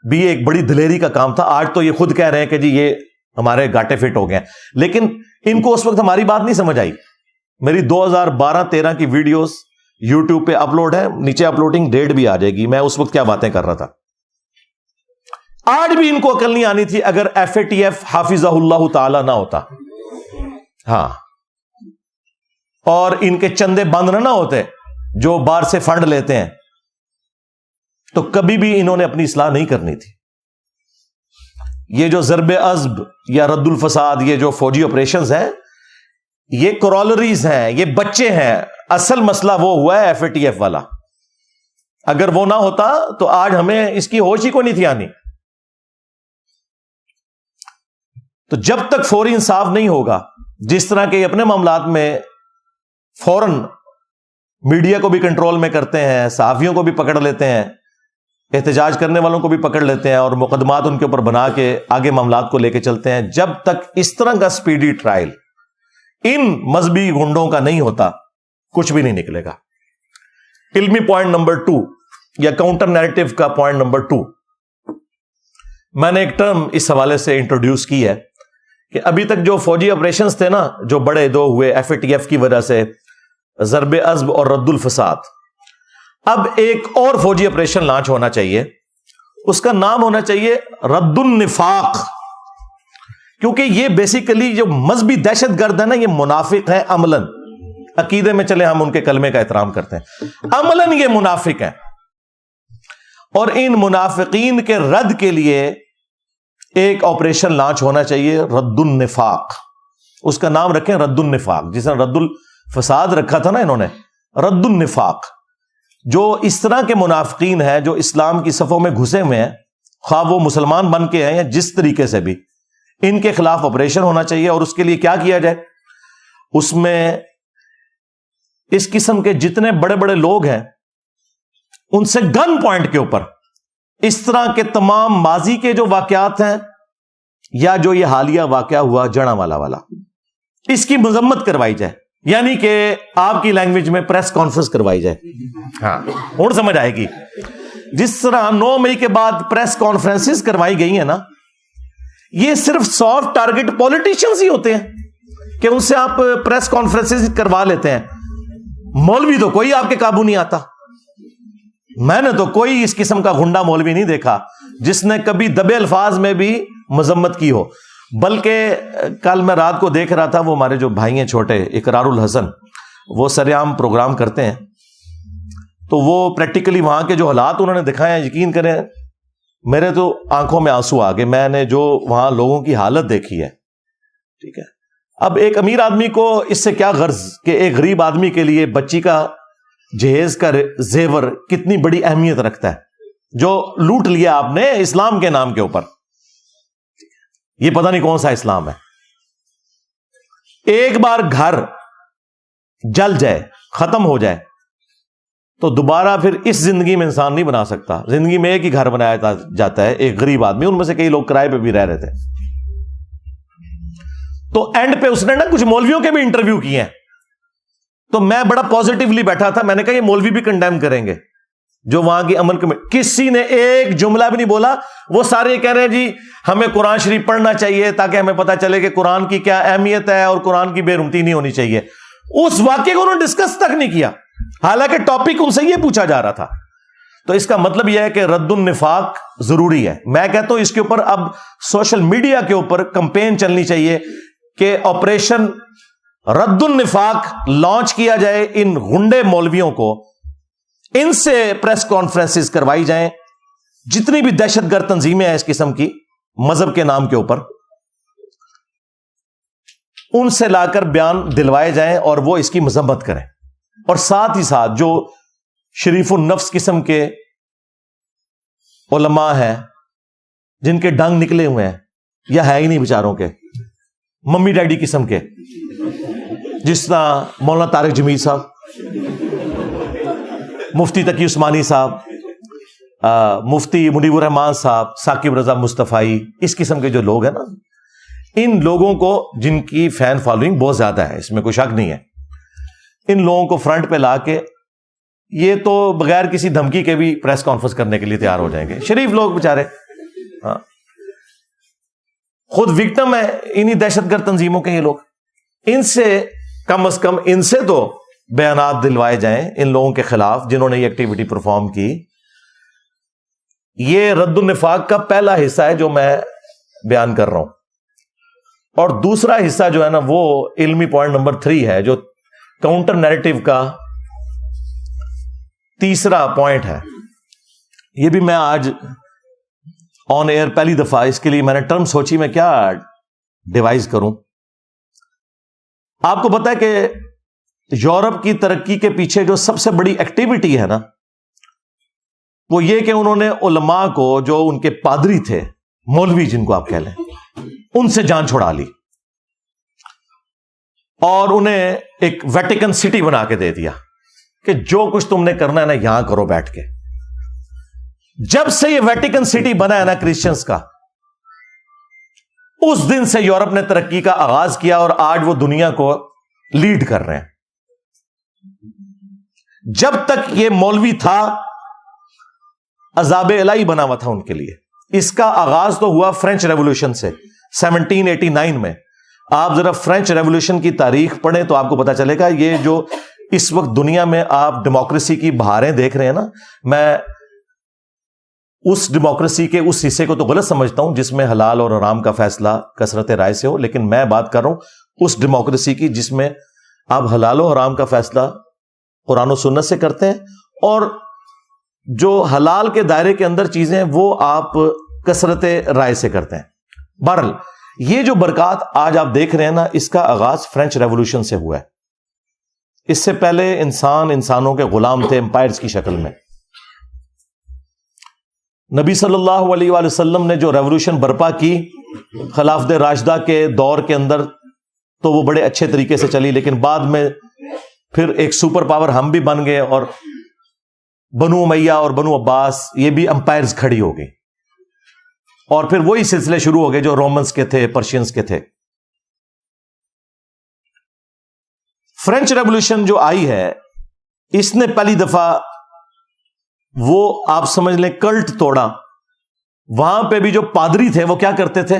بھی ایک بڑی دلیری کا کام تھا. آج تو یہ خود کہہ رہے ہیں کہ جی یہ ہمارے گاٹے فٹ ہو گئے، لیکن ان کو اس وقت ہماری بات نہیں سمجھ آئی. میری 2012-13 کی ویڈیوز یوٹیوب پہ اپلوڈ ہے، نیچے اپلوڈنگ ڈیٹ بھی آ جائے گی، میں اس وقت کیا باتیں کر رہا تھا. آج بھی ان کو عقل نہیں آنی تھی اگر FATF حافظہ اللہ تعالی نہ ہوتا، ہاں، اور ان کے چندے بند نہ ہوتے جو باہر سے فنڈ لیتے ہیں، تو کبھی بھی انہوں نے اپنی اصلاح نہیں کرنی تھی. یہ جو ضرب عزب یا رد الفساد، یہ جو فوجی آپریشنز ہیں، یہ کرولریز ہیں، یہ بچے ہیں. اصل مسئلہ وہ ہوا ہے FATF والا. اگر وہ نہ ہوتا تو آج ہمیں اس کی ہوش ہی کو نہیں تھی آنی. تو جب تک فوری انصاف نہیں ہوگا، جس طرح کے اپنے معاملات میں فوراً میڈیا کو بھی کنٹرول میں کرتے ہیں، صحافیوں کو بھی پکڑ لیتے ہیں، احتجاج کرنے والوں کو بھی پکڑ لیتے ہیں، اور مقدمات ان کے اوپر بنا کے آگے معاملات کو لے کے چلتے ہیں، جب تک اس طرح کا سپیڈی ٹرائل ان مذہبی گنڈوں کا نہیں ہوتا، کچھ بھی نہیں نکلے گا. علمی پوائنٹ نمبر 2 یا کاؤنٹر نیریٹو کا پوائنٹ نمبر 2، میں نے ایک ٹرم اس حوالے سے انٹروڈیوس کی ہے کہ ابھی تک جو فوجی آپریشنز تھے نا، جو بڑے دو ہوئے FATF کی وجہ سے، ضرب عزب اور رد الفساد، اب ایک اور فوجی آپریشن لانچ ہونا چاہیے. اس کا نام ہونا چاہیے رد النفاق، کیونکہ یہ بیسیکلی جو مذہبی دہشت گرد ہے نا، یہ منافق ہے عملاً. عقیدے میں چلے ہم ان کے کلمے کا احترام کرتے ہیں، عملاً یہ منافق ہیں. اور ان منافقین کے رد کے لیے ایک آپریشن لانچ ہونا چاہیے، رد النفاق. اس کا نام رکھیں رد النفاق، جس نے رد الفساد رکھا تھا نا انہوں نے، رد النفاق. جو اس طرح کے منافقین ہیں جو اسلام کی صفوں میں گھسے ہوئے ہیں، خواہ وہ مسلمان بن کے ہیں یا جس طریقے سے بھی، ان کے خلاف آپریشن ہونا چاہیے. اور اس کے لیے کیا کیا جائے؟ اس میں اس قسم کے جتنے بڑے بڑے لوگ ہیں ان سے گن پوائنٹ کے اوپر اس طرح کے تمام ماضی کے جو واقعات ہیں، یا جو یہ حالیہ واقعہ ہوا جڑا والا، اس کی مذمت کروائی جائے. یعنی کہ آپ کی لینگویج میں پریس کانفرنس کروائی جائے. ہاں، اور سمجھ آئے گی. جس طرح 9 مئی کے بعد پریس کانفرنسز کروائی گئی ہیں نا، یہ صرف سافٹ ٹارگٹ پولیٹیشنز ہی ہوتے ہیں کہ ان سے آپ پریس کانفرنسز کروا لیتے ہیں. مولوی تو کوئی آپ کے قابو نہیں آتا. میں نے تو کوئی اس قسم کا گنڈا مولوی نہیں دیکھا جس نے کبھی دبے الفاظ میں بھی مذمت کی ہو. بلکہ کل میں رات کو دیکھ رہا تھا، وہ ہمارے جو بھائی ہیں چھوٹے، اقرار الحسن، وہ سرعام پروگرام کرتے ہیں، تو وہ پریکٹیکلی وہاں کے جو حالات انہوں نے دکھائے ہیں، یقین کریں میرے تو آنکھوں میں آنسو آ گئے. میں نے جو وہاں لوگوں کی حالت دیکھی ہے, ٹھیک ہے. اب ایک امیر آدمی کو اس سے کیا غرض کہ ایک غریب آدمی کے لیے بچی کا جہیز کا زیور کتنی بڑی اہمیت رکھتا ہے, جو لوٹ لیا آپ نے اسلام کے نام کے اوپر. یہ پتہ نہیں کون سا اسلام ہے. ایک بار گھر جل جائے, ختم ہو جائے, تو دوبارہ پھر اس زندگی میں انسان نہیں بنا سکتا. زندگی میں ایک ہی گھر بنایا جاتا ہے. ایک غریب آدمی, ان میں سے کئی لوگ کرائے پہ بھی رہ رہے تھے. تو اینڈ پہ اس نے نا کچھ مولویوں کے بھی انٹرویو کیے ہیں, تو میں بڑا پازیٹیولی بیٹھا تھا. میں نے کہا یہ مولوی بھی کنڈیم کریں گے جو وہاں کی عمل میں. کسی نے ایک جملہ بھی نہیں بولا. وہ سارے کہہ رہے ہیں جی ہمیں قرآن شریف پڑھنا چاہیے تاکہ ہمیں پتہ چلے کہ قرآن کی کیا اہمیت ہے اور قرآن کی بے رحمتی نہیں ہونی چاہیے. اس واقعے کو انہوں نے ڈسکس تک نہیں کیا, حالانکہ ٹاپک ان سے یہ پوچھا جا رہا تھا. تو اس کا مطلب یہ ہے کہ رد النفاق ضروری ہے. میں کہتا ہوں اس کے اوپر اب سوشل میڈیا کے اوپر کمپین چلنی چاہیے کہ آپریشن رد النفاق لانچ کیا جائے. ان غنڈے مولویوں کو ان سے پریس کانفرنسز کروائی جائیں. جتنی بھی دہشت گرد تنظیمیں ہیں اس قسم کی مذہب کے نام کے اوپر, ان سے لا کر بیان دلوائے جائیں اور وہ اس کی مذمت کریں. اور ساتھ ہی ساتھ جو شریف النفس قسم کے علماء ہیں جن کے ڈنگ نکلے ہوئے ہیں یا ہے ہی نہیں بیچاروں کے, ممی ڈیڈی قسم کے, جس طرح مولانا طارق جمیل صاحب, مفتی تقی عثمانی صاحب, مفتی منیب الرحمان صاحب, ثاقب رضا مصطفی, اس قسم کے جو لوگ ہیں نا, ان لوگوں کو جن کی فین فالوئنگ بہت زیادہ ہے, اس میں کوئی شک نہیں ہے, ان لوگوں کو فرنٹ پہ لا کے یہ تو بغیر کسی دھمکی کے بھی پریس کانفرنس کرنے کے لیے تیار ہو جائیں گے. شریف لوگ بےچارے, ہاں, خود وکٹم ہے انہی دہشت گرد تنظیموں کے یہ لوگ. ان سے کم از کم ان سے تو بیانات دلوائے جائیں ان لوگوں کے خلاف جنہوں نے یہ ایکٹیویٹی پرفارم کی. یہ رد النفاق کا پہلا حصہ ہے جو میں بیان کر رہا ہوں. اور دوسرا حصہ جو ہے نا وہ علمی پوائنٹ نمبر 3 ہے, جو کاؤنٹر نیریٹو کا تیسرا پوائنٹ ہے. یہ بھی میں آج آن ایئر پہلی دفعہ, اس کے لیے میں نے ٹرم سوچی میں کیا ڈیوائز کروں. آپ کو پتا ہے کہ یورپ کی ترقی کے پیچھے جو سب سے بڑی ایکٹیویٹی ہے نا, وہ یہ کہ انہوں نے علماء کو, جو ان کے پادری تھے, مولوی جن کو آپ کہہ لیں, ان سے جان چھڑا لی اور انہیں ایک ویٹیکن سٹی بنا کے دے دیا کہ جو کچھ تم نے کرنا ہے نا یہاں کرو بیٹھ کے. جب سے یہ ویٹیکن سٹی بنا ہے نا کرسچنز کا, اس دن سے یورپ نے ترقی کا آغاز کیا اور آج وہ دنیا کو لیڈ کر رہے ہیں. جب تک یہ مولوی تھا عذاب الہی بنا ہوا تھا ان کے لیے. اس کا آغاز تو ہوا فرینچ ریولوشن سے 1789 میں. آپ ذرا فرینچ ریولوشن کی تاریخ پڑھیں تو آپ کو پتا چلے گا یہ جو اس وقت دنیا میں آپ ڈیموکریسی کی بہاریں دیکھ رہے ہیں نا, میں اس ڈیموکریسی کے اس حصے کو تو غلط سمجھتا ہوں جس میں حلال اور حرام کا فیصلہ کثرت رائے سے ہو, لیکن میں بات کر رہا ہوں اس ڈیموکریسی کی جس میں آپ حلال و حرام کا فیصلہ قرآن و سنت سے کرتے ہیں, اور جو حلال کے دائرے کے اندر چیزیں ہیں وہ آپ کثرت رائے سے کرتے ہیں. بہرحال یہ جو برکات آج آپ دیکھ رہے ہیں نا, اس کا آغاز فرینچ ریولوشن سے ہوا ہے. اس سے پہلے انسانوں کے غلام تھے امپائرز کی شکل میں. نبی صلی اللہ علیہ وآلہ وسلم نے جو ریولوشن برپا کی خلافت راشدہ کے دور کے اندر, تو وہ بڑے اچھے طریقے سے چلی, لیکن بعد میں پھر ایک سپر پاور ہم بھی بن گئے اور بنو امیہ اور بنو عباس یہ بھی امپائرز کھڑی ہو گئی, اور پھر وہی سلسلے شروع ہو گئے جو رومنز کے تھے, پرشینز کے تھے. فرینچ ریولوشن جو آئی ہے اس نے پہلی دفعہ وہ آپ سمجھ لیں کلٹ توڑا. وہاں پہ بھی جو پادری تھے وہ کیا کرتے تھے,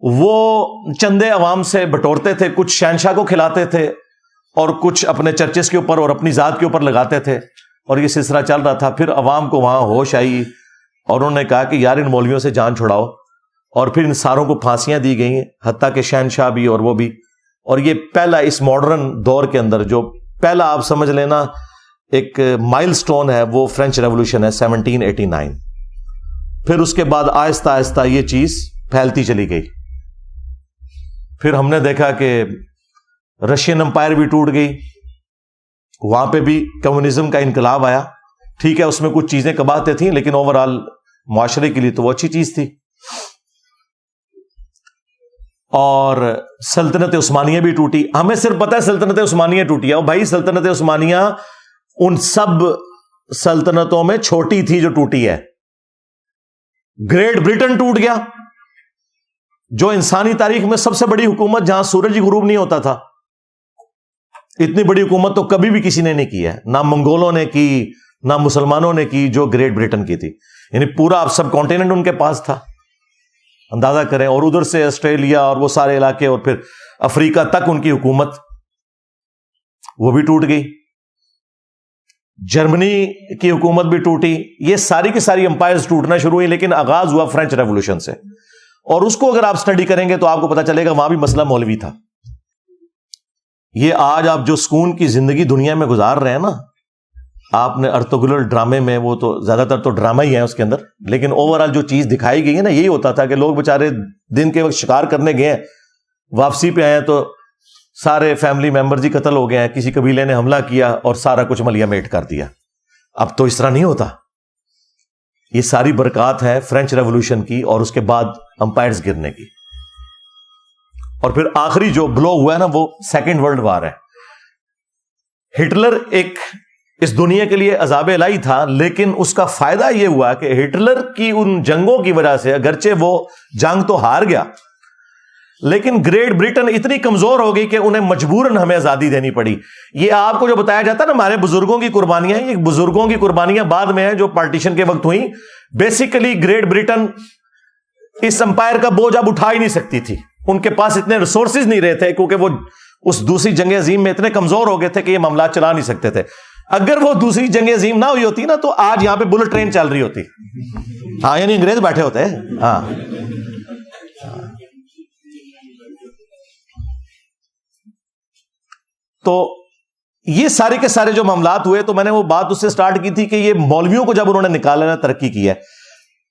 وہ چندے عوام سے بٹورتے تھے, کچھ شہنشاہ کو کھلاتے تھے اور کچھ اپنے چرچز کے اوپر اور اپنی ذات کے اوپر لگاتے تھے, اور یہ سلسلہ چل رہا تھا. پھر عوام کو وہاں ہوش آئی اور انہوں نے کہا کہ یار ان مولویوں سے جان چھڑاؤ, اور پھر ان ساروں کو پھانسیاں دی گئی ہیں, حتیٰ کہ شہنشاہ بھی اور وہ بھی. اور یہ پہلا اس ماڈرن دور کے اندر جو پہلا آپ سمجھ لینا ایک مائل سٹون ہے وہ فرینچ ریولوشن ہے 1789. پھر اس کے بعد آہستہ آہستہ یہ چیز پھیلتی چلی گئی. پھر ہم نے دیکھا کہ رشین امپائر بھی ٹوٹ گئی, وہاں پہ بھی کمیونزم کا انقلاب آیا. ٹھیک ہے, اس میں کچھ چیزیں کباہتے تھیں لیکن اوور آل معاشرے کے لیے تو وہ اچھی چیز تھی. اور سلطنت عثمانیہ بھی ٹوٹی. ہمیں صرف پتہ ہے سلطنت عثمانیہ ٹوٹی ہے. بھائی سلطنت عثمانیہ ان سب سلطنتوں میں چھوٹی تھی جو ٹوٹی ہے. گریٹ برٹن ٹوٹ گیا, جو انسانی تاریخ میں سب سے بڑی حکومت, جہاں سورج ہی غروب نہیں ہوتا تھا. اتنی بڑی حکومت تو کبھی بھی کسی نے نہیں کی ہے, نہ منگولوں نے کی نہ مسلمانوں نے کی جو گریٹ برٹن کی تھی. یعنی پورا سب کانٹیننٹ ان کے پاس تھا, اندازہ کریں. اور ادھر سے آسٹریلیا اور وہ سارے علاقے اور پھر افریقہ تک ان کی حکومت وہ بھی ٹوٹ گئی. جرمنی کی حکومت بھی ٹوٹی. یہ ساری کی ساری امپائرز ٹوٹنا شروع ہوئی, لیکن آغاز ہوا فرینچ ریولوشن سے. اور اس کو اگر آپ سٹڈی کریں گے تو آپ کو پتا چلے گا وہاں بھی مسئلہ مولوی تھا. یہ آج آپ جو سکون کی زندگی دنیا میں گزار رہے ہیں نا, آپ نے ارطغرل ڈرامے میں, وہ تو زیادہ تر تو ڈرامہ ہی ہے اس کے اندر, لیکن اوور آل جو چیز دکھائی گئی ہے نا, یہی ہوتا تھا کہ لوگ بےچارے دن کے وقت شکار کرنے گئے ہیں, واپسی پہ آئے تو سارے فیملی ممبرز ہی قتل ہو گئے ہیں, کسی قبیلے نے حملہ کیا اور سارا کچھ ملیا میٹ کر دیا. اب تو اس طرح نہیں ہوتا. یہ ساری برکات ہے فرینچ ریولوشن کی اور اس کے بعد امپائرز گرنے کی. اور پھر آخری جو بلو ہوا ہے نا, وہ سیکنڈ ورلڈ وار ہے. ہٹلر ایک اس دنیا کے لیے عذاب الہی تھا, لیکن اس کا فائدہ یہ ہوا کہ ہٹلر کی ان جنگوں کی وجہ سے, اگرچہ وہ جنگ تو ہار گیا, لیکن گریٹ برٹن اتنی کمزور ہو گئی کہ انہیں مجبوراً ہمیں آزادی دینی پڑی. یہ آپ کو جو بتایا جاتا ہے نا ہمارے بزرگوں کی قربانیاں ہیں, یہ بزرگوں کی قربانیاں بعد میں ہیں جو پارٹیشن کے وقت ہوئی. بیسیکلی گریٹ برٹن اس امپائر کا بوجھ اب اٹھا ہی نہیں سکتی تھی. ان کے پاس اتنے ریسورسز نہیں رہے تھے, کیونکہ وہ اس دوسری جنگ عظیم میں اتنے کمزور ہو گئے تھے کہ یہ معاملات چلا نہیں سکتے تھے. اگر وہ دوسری جنگ عظیم نہ ہوئی ہوتی نا تو آج یہاں پہ بلٹ ٹرین چل رہی ہوتی. ہاں, یعنی انگریز بیٹھے ہوتے ہیں. ہاں, تو یہ سارے کے سارے جو معاملات ہوئے, تو میں نے وہ بات اس سے سٹارٹ کی تھی کہ یہ مولویوں کو جب انہوں نے نکالا نا, ترقی کی ہے,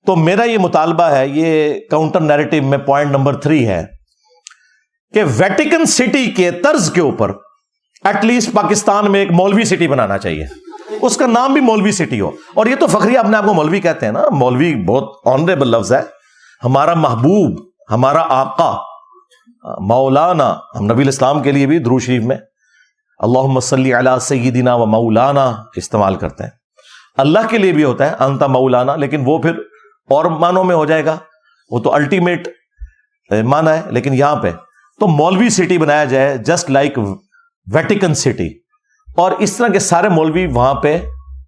تو میرا یہ مطالبہ ہے, یہ کاؤنٹر نیریٹو میں پوائنٹ نمبر 3 ہے کہ ویٹیکن سٹی کے طرز کے اوپر ایٹ لیسٹ پاکستان میں ایک مولوی سٹی بنانا چاہیے. اس کا نام بھی مولوی سٹی ہو. اور یہ تو فخری اپنے آپ کو مولوی کہتے ہیں نا, مولوی بہت آنریبل لفظ ہے. ہمارا محبوب, ہمارا آقا مولانا, ہم نبی الاسلام کے لیے بھی درود شریف میں اللہم صلی علی سیدنا و مولانا استعمال کرتے ہیں. اللہ کے لیے بھی ہوتا ہے انت مولانا, لیکن وہ پھر اور معنوں میں ہو جائے گا, وہ تو الٹیمیٹ معنی ہے. لیکن یہاں پہ تو مولوی سٹی بنایا جائے جسٹ لائک ویٹیکن سٹی, اور اس طرح کے سارے مولوی وہاں پہ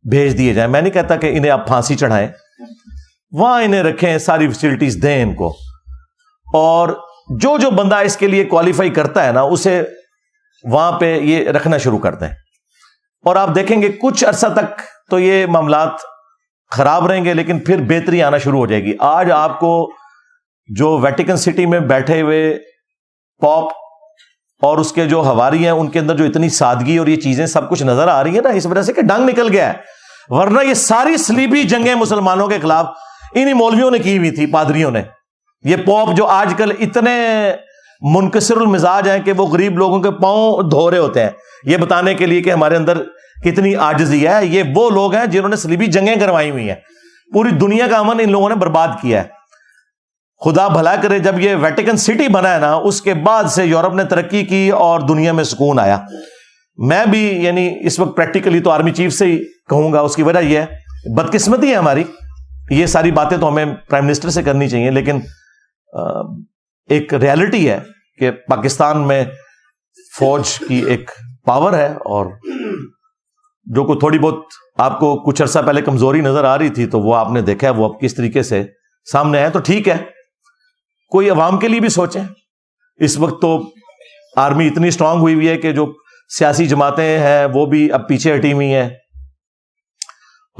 بھیج دیے جائیں. میں نہیں کہتا کہ انہیں آپ پھانسی چڑھائیں, وہاں انہیں رکھیں, ساری فیسلٹیز دیں ان کو, اور جو جو بندہ اس کے لیے کوالیفائی کرتا ہے نا, اسے وہاں پہ یہ رکھنا شروع کر دیں. اور آپ دیکھیں گے کچھ عرصہ تک تو یہ معاملات خراب رہیں گے, لیکن پھر بہتری آنا شروع ہو جائے گی. آج آپ کو جو ویٹیکن سٹی میں بیٹھے ہوئے پاپ اور اس کے جو حواری ہیں, ان کے اندر جو اتنی سادگی اور یہ چیزیں سب کچھ نظر آ رہی ہے نا, اس وجہ سے کہ ڈنگ نکل گیا ہے. ورنہ یہ ساری صلیبی جنگیں مسلمانوں کے خلاف انہی مولویوں نے کی ہوئی تھی, پادریوں نے. یہ پوپ جو آج کل اتنے منکسر المزاج ہیں کہ وہ غریب لوگوں کے پاؤں دھو رہے ہوتے ہیں یہ بتانے کے لیے کہ ہمارے اندر کتنی عاجزی ہے, یہ وہ لوگ ہیں جنہوں نے صلیبی جنگیں کروائی ہوئی ہیں. پوری دنیا کا امن ان لوگوں نے برباد کیا ہے. خدا بھلا کرے, جب یہ ویٹیکن سٹی بنا ہے نا, اس کے بعد سے یورپ نے ترقی کی اور دنیا میں سکون آیا. میں بھی یعنی اس وقت پریکٹیکلی تو آرمی چیف سے ہی کہوں گا, اس کی وجہ یہ ہے بدقسمتی ہے ہماری. یہ ساری باتیں تو ہمیں پرائم منسٹر سے کرنی چاہیے, لیکن ایک ریالٹی ہے کہ پاکستان میں فوج کی ایک پاور ہے, اور جو کو تھوڑی بہت آپ کو کچھ عرصہ پہلے کمزوری نظر آ رہی تھی, تو وہ آپ نے دیکھا ہے وہ اب کس طریقے سے سامنے آئے. تو ٹھیک ہے, کوئی عوام کے لیے بھی سوچیں. اس وقت تو آرمی اتنی اسٹرانگ ہوئی ہوئی ہے کہ جو سیاسی جماعتیں ہیں وہ بھی اب پیچھے ہٹی ہوئی ہیں,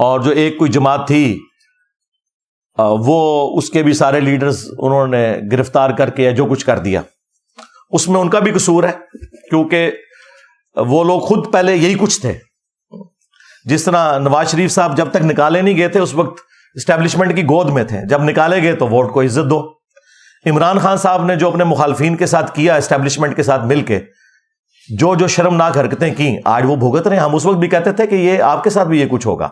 اور جو ایک کوئی جماعت تھی وہ اس کے بھی سارے لیڈرز انہوں نے گرفتار کر کے جو کچھ کر دیا. اس میں ان کا بھی قصور ہے, کیونکہ وہ لوگ خود پہلے یہی کچھ تھے. جس طرح نواز شریف صاحب جب تک نکالے نہیں گئے تھے اس وقت اسٹیبلشمنٹ کی گود میں تھے. جب نکالے گئے تو ووٹ کو عزت دو. عمران خان صاحب نے جو اپنے مخالفین کے ساتھ کیا اسٹیبلشمنٹ کے ساتھ مل کے, جو جو شرمناک حرکتیں کی, آج وہ بھگت رہے ہیں. ہم اس وقت بھی کہتے تھے کہ یہ آپ کے ساتھ بھی یہ کچھ ہوگا,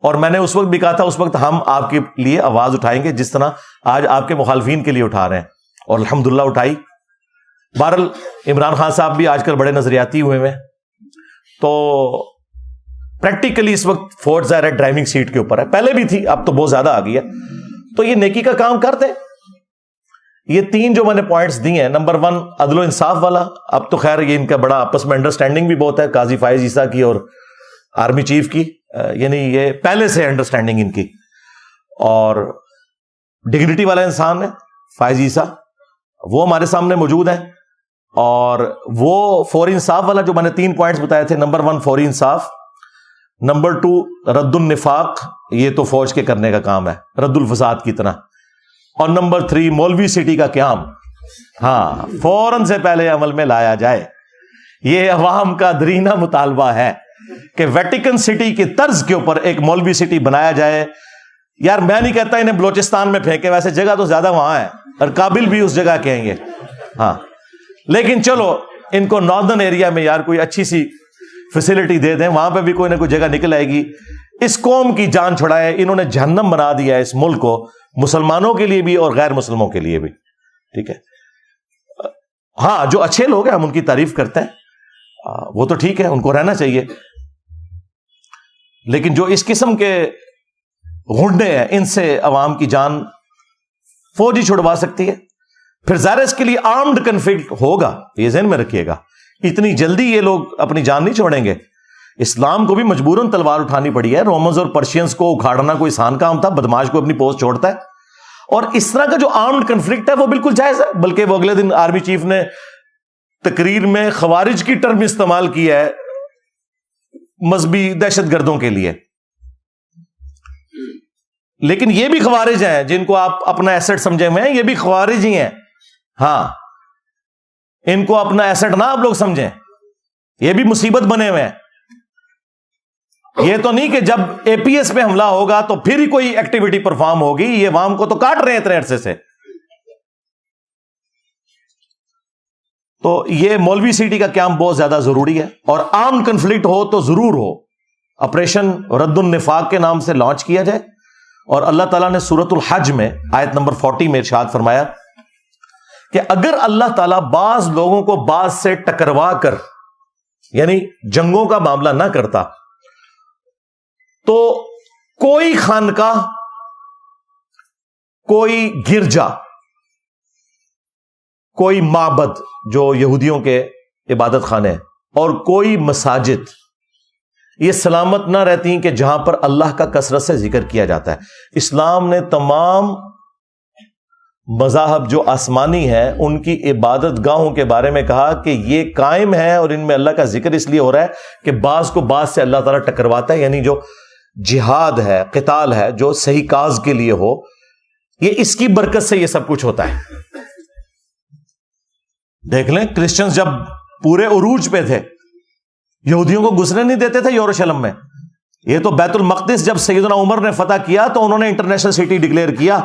اور میں نے اس وقت بھی کہا تھا اس وقت ہم آپ کے لیے آواز اٹھائیں گے جس طرح آج آپ کے مخالفین کے لیے اٹھا رہے ہیں, اور الحمدللہ اٹھائی. بہرحال عمران خان صاحب بھی آج کل بڑے نظریاتی ہوئے ہیں, تو پریکٹیکلی اس وقت فوج ظاہر ہے ڈرائیونگ سیٹ کے اوپر ہے, پہلے بھی تھی اب تو بہت زیادہ آ گئی ہے. تو یہ نیکی کا کام کرتے ہیں. یہ 3 جو میں نے پوائنٹس دی ہیں, نمبر 1 عدل و انصاف والا. اب تو خیر یہ ان کا بڑا آپس میں انڈرسٹینڈنگ بھی بہت ہے, قاضی فائز عیسیٰ کی اور آرمی چیف کی, یعنی یہ پہلے سے انڈرسٹینڈنگ ان کی. اور ڈگنیٹی والا انسان ہے فائز عیسیٰ, وہ ہمارے سامنے موجود ہیں. اور وہ فوری انصاف والا جو میں نے 3 پوائنٹس بتائے تھے, نمبر 1 فوری انصاف, نمبر 2 رد النفاق, یہ تو فوج کے کرنے کا کام ہے رد الفساد کی طرح, اور نمبر 3 مولوی سٹی کا قیام. ہاں, فوراً سے پہلے عمل میں لایا جائے. یہ عوام کا درینہ مطالبہ ہے کہ ویٹیکن سٹی کی طرز کے اوپر ایک مولوی سٹی بنایا جائے. یار میں نہیں کہتا انہیں بلوچستان میں پھینکے, ویسے جگہ تو زیادہ وہاں ہے اور قابل بھی اس جگہ کے ہیں یہ, ہاں, لیکن چلو ان کو ناردرن ایریا میں یار کوئی اچھی سی فیسلٹی دے دیں, وہاں پہ بھی کوئی نہ کوئی جگہ نکل آئے گی. اس قوم کی جان چھڑائے, انہوں نے جہنم بنا دیا ہے اس ملک کو, مسلمانوں کے لیے بھی اور غیر مسلموں کے لیے بھی. ٹھیک ہے, ہاں جو اچھے لوگ ہیں ہم ان کی تعریف کرتے ہیں, وہ تو ٹھیک ہے, ان کو رہنا چاہیے. لیکن جو اس قسم کے غنڈے ہیں, ان سے عوام کی جان فوج ہی چھڑوا سکتی ہے. پھر ظاہر اس کے لیے آرمڈ کنفلکٹ ہوگا, یہ ذہن میں رکھیے گا. اتنی جلدی یہ لوگ اپنی جان نہیں چھوڑیں گے. اسلام کو بھی مجبوراً تلوار اٹھانی پڑی ہے. رومنز اور پرشینز کو اکھاڑنا کوئی آسان کام تھا, بدماش کو اپنی پوسٹ چھوڑتا ہے. اور اس طرح کا جو آرمڈ کنفلکٹ ہے وہ بالکل جائز ہے. بلکہ وہ اگلے دن آرمی چیف نے تقریر میں خوارج کی ٹرم استعمال کی ہے مذہبی دہشت گردوں کے لیے. لیکن یہ بھی خوارج ہیں جن کو آپ اپنا ایسٹ سمجھے ہوئے ہیں, یہ بھی خوارج ہی ہیں. ہاں, ان کو اپنا ایسٹ نہ آپ لوگ سمجھیں, یہ بھی مصیبت بنے ہوئے ہیں. یہ تو نہیں کہ جب اے پی ایس پہ حملہ ہوگا تو پھر ہی کوئی ایکٹیویٹی پرفارم ہوگی. یہ عوام کو تو کاٹ رہے ہیں اتنے عرصے سے. تو یہ مولوی سٹی کا قیام بہت زیادہ ضروری ہے, اور عام کنفلکٹ ہو تو ضرور ہو. آپریشن رد النفاق کے نام سے لانچ کیا جائے. اور اللہ تعالیٰ نے سورۃ الحج میں آیت نمبر 40 میں ارشاد فرمایا کہ اگر اللہ تعالیٰ بعض لوگوں کو بعض سے ٹکروا کر, یعنی جنگوں کا معاملہ نہ کرتا, تو کوئی خانقاہ, کوئی گرجا, کوئی معبد جو یہودیوں کے عبادت خانے, اور کوئی مساجد یہ سلامت نہ رہتی کہ جہاں پر اللہ کا کثرت سے ذکر کیا جاتا ہے. اسلام نے تمام مذاہب جو آسمانی ہیں ان کی عبادت گاہوں کے بارے میں کہا کہ یہ قائم ہے, اور ان میں اللہ کا ذکر اس لیے ہو رہا ہے کہ بعض کو بعض سے اللہ تعالیٰ ٹکرواتا ہے. یعنی جو جہاد ہے, قتال ہے, جو صحیح کاز کے لیے ہو, یہ اس کی برکت سے یہ سب کچھ ہوتا ہے. دیکھ لیں کرسچنز جب پورے عروج پہ تھے, یہودیوں کو گھسنے نہیں دیتے تھے یروشلم میں. یہ تو بیت المقدس جب سیدنا عمر نے فتح کیا تو انہوں نے انٹرنیشنل سٹی ڈکلیئر کیا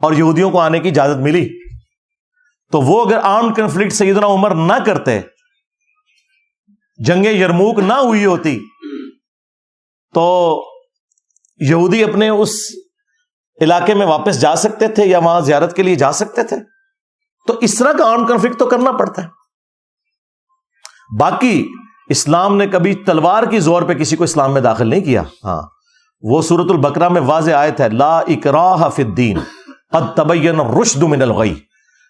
اور یہودیوں کو آنے کی اجازت ملی. تو وہ اگر آرمڈ کنفلکٹ سیدنا عمر نہ کرتے, جنگ یرموک نہ ہوئی ہوتی, تو یہودی اپنے اس علاقے میں واپس جا سکتے تھے یا وہاں زیارت کے لیے جا سکتے تھے. تو اس طرح کا آرمڈ کنفلکٹ تو کرنا پڑتا ہے. باقی اسلام نے کبھی تلوار کی زور پہ کسی کو اسلام میں داخل نہیں کیا. ہاں, وہ سورۃ البقرہ میں واضح آیت ہے, لا اکراہ فی الدین قد تبین الرشد من الغی.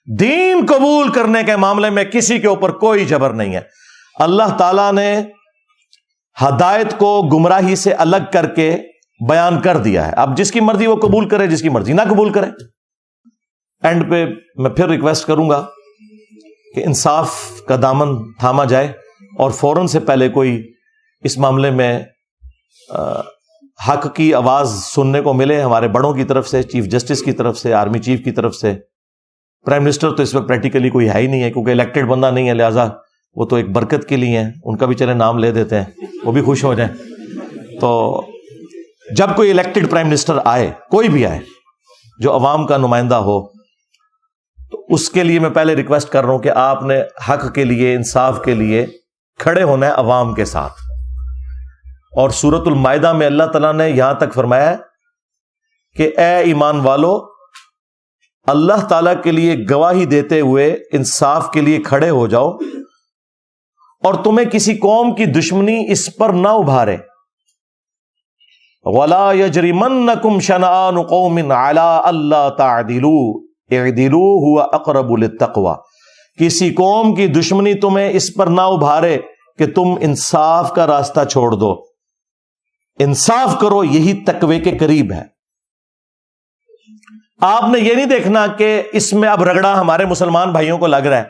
دین قبول کرنے کے معاملے میں کسی کے اوپر کوئی جبر نہیں ہے. اللہ تعالیٰ نے ہدایت کو گمراہی سے الگ کر کے بیان کر دیا ہے. اب جس کی مرضی وہ قبول کرے, جس کی مرضی نہ قبول کرے. اینڈ پہ میں پھر ریکویسٹ کروں گا کہ انصاف کا دامن تھاما جائے, اور فوراً سے پہلے کوئی اس معاملے میں حق کی آواز سننے کو ملے ہمارے بڑوں کی طرف سے, چیف جسٹس کی طرف سے, آرمی چیف کی طرف سے. پرائم منسٹر تو اس وقت پریکٹیکلی کوئی ہے ہی نہیں ہے کیونکہ الیکٹڈ بندہ نہیں ہے, لہٰذا وہ تو ایک برکت کے لیے ہیں, ان کا بھی چلے نام لے دیتے ہیں, وہ بھی خوش ہو جائیں. تو جب کوئی الیکٹڈ پرائم منسٹر آئے، کوئی بھی آئے جو عوام کا نمائندہ ہو، تو اس کے لیے میں پہلے ریکویسٹ کر رہا ہوں کہ آپ نے حق کے لیے، انصاف کے لیے کھڑے ہونا ہے عوام کے ساتھ. اور سورۃ المائدہ میں اللہ تعالیٰ نے یہاں تک فرمایا کہ اے ایمان والو، اللہ تعالیٰ کے لیے گواہی دیتے ہوئے انصاف کے لیے کھڑے ہو جاؤ، اور تمہیں کسی قوم کی دشمنی اس پر نہ ابھارے. وَلَا يَجْرِمَنَّكُمْ شَنَآنُ قَوْمٍ عَلَىٰ أَلَّا تَعْدِلُوا اعْدِلُوا هُوَ أَقْرَبُ لِلتَّقْوَىٰ. کسی قوم کی دشمنی تمہیں اس پر نہ ابھارے کہ تم انصاف کا راستہ چھوڑ دو. انصاف کرو، یہی تقوی کے قریب ہے. آپ نے یہ نہیں دیکھنا کہ اس میں اب رگڑا ہمارے مسلمان بھائیوں کو لگ رہا ہے،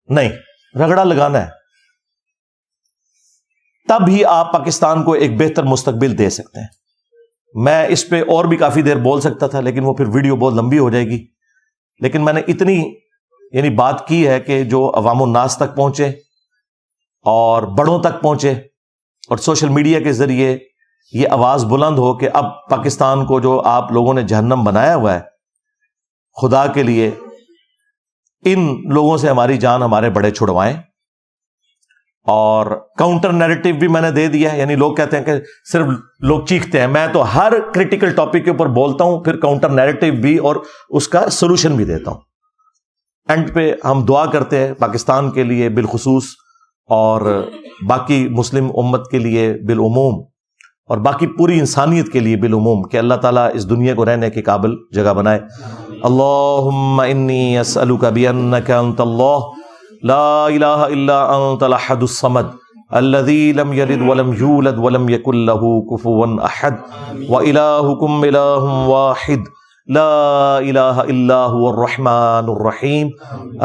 نہیں، رگڑا لگانا ہے، تب ہی آپ پاکستان کو ایک بہتر مستقبل دے سکتے ہیں. میں اس پہ اور بھی کافی دیر بول سکتا تھا، لیکن وہ پھر ویڈیو بہت لمبی ہو جائے گی. لیکن میں نے اتنی بات کی ہے کہ جو عوام الناس تک پہنچے اور بڑوں تک پہنچے، اور سوشل میڈیا کے ذریعے یہ آواز بلند ہو کہ اب پاکستان کو جو آپ لوگوں نے جہنم بنایا ہوا ہے، خدا کے لیے ان لوگوں سے ہماری جان ہمارے بڑے چھڑوائیں. اور کاؤنٹر نیریٹو بھی میں نے دے دیا ہے. یعنی لوگ کہتے ہیں کہ صرف لوگ چیختے ہیں، میں تو ہر کریٹیکل ٹاپک کے اوپر بولتا ہوں، پھر کاؤنٹر نیریٹو بھی اور اس کا سولوشن بھی دیتا ہوں. اینڈ پہ ہم دعا کرتے ہیں پاکستان کے لیے بالخصوص، اور باقی مسلم امت کے لیے بالعموم، اور باقی پوری انسانیت کے لیے بالعموم، کہ اللہ تعالیٰ اس دنیا کو رہنے کے قابل جگہ بنائے. اللہم انی اسألک بانک انت اللہ لا الہ الا انت الاحد الصمد الذی لم یلد ولم یولد ولم یکن له کفوا احد والہکم الہ واحد لا الہ الا هو الرحمن الرحیم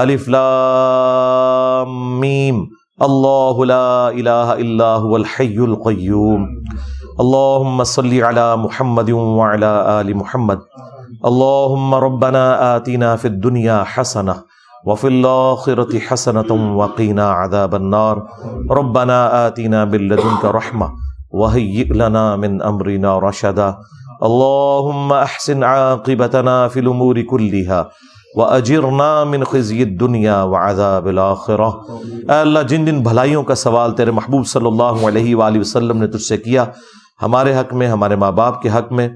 الف لام میم اللہ لا الہ الا هو الحی القیوم. اللہم صلی علی محمد وعلی آل محمد. اللہم ربنا آتنا فی الدنیا حسنہ وفی الآخرۃ حسنۃ وقنا عذاب النار. ربنا آتنا من لدنک رحمہ وہیئ لنا من امرنا رشدا. اللہم احسن عاقبتنا فی الامور کلہا وَأَجِرْنَا مِنْ خِزْيِ الدُّنْيَا وَعَذَابِ الْآخِرَةِ. اے اللہ، جن جن بھلائیوں کا سوال تیرے محبوب صلی اللہ علیہ وآلہ وسلم نے تجھ سے کیا، ہمارے حق میں، ہمارے ماں باپ کے حق میں،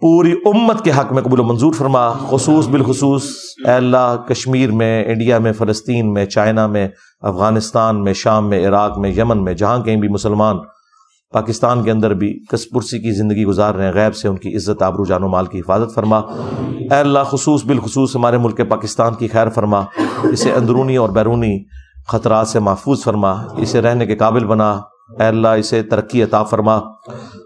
پوری امت کے حق میں قبول و منظور فرما. خصوص بالخصوص اے اللہ کشمیر میں، انڈیا میں، فلسطین میں، چائنا میں، افغانستان میں، شام میں، عراق میں، یمن میں، جہاں کہیں بھی مسلمان پاکستان کے اندر بھی کس پرسی کی زندگی گزار رہے ہیں، غیب سے ان کی عزت، آبرو، جان و مال کی حفاظت فرما. اے اللہ خصوص بالخصوص ہمارے ملک پاکستان کی خیر فرما، اسے اندرونی اور بیرونی خطرات سے محفوظ فرما، اسے رہنے کے قابل بنا. اے اللہ اسے ترقی عطا فرما،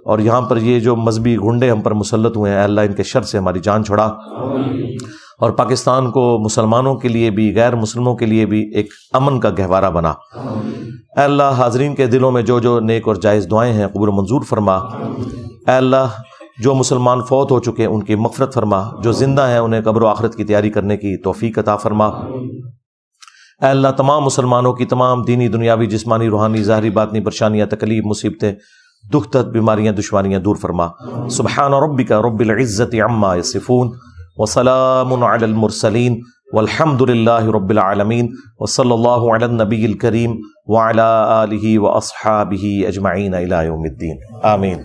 اور یہاں پر یہ جو مذہبی گنڈے ہم پر مسلط ہوئے ہیں، اے اللہ ان کے شر سے ہماری جان چھڑا، اور پاکستان کو مسلمانوں کے لیے بھی، غیر مسلموں کے لیے بھی ایک امن کا گہوارہ بنا. اے اللہ حاضرین کے دلوں میں جو جو نیک اور جائز دعائیں ہیں قبول و منظور فرما. اے اللہ جو مسلمان فوت ہو چکے ہیں ان کی مغفرت فرما، جو زندہ ہیں انہیں قبر و آخرت کی تیاری کرنے کی توفیق عطا فرما. اے اللہ تمام مسلمانوں کی تمام دینی، دنیاوی، جسمانی، روحانی، ظاہری، باطنی پریشانیاں، تکلیف، مصیبتیں، دکھ درد، بیماریاں، دشواریاں دور فرما. سبحان ربک رب العزت عما یصفون وسلام علی المرسلین والحمد للہ رب العالمین وصلی اللہ علی النبی الکریم وعلی آلہ واصحابہ اجمعین الی یوم الدین. آمین.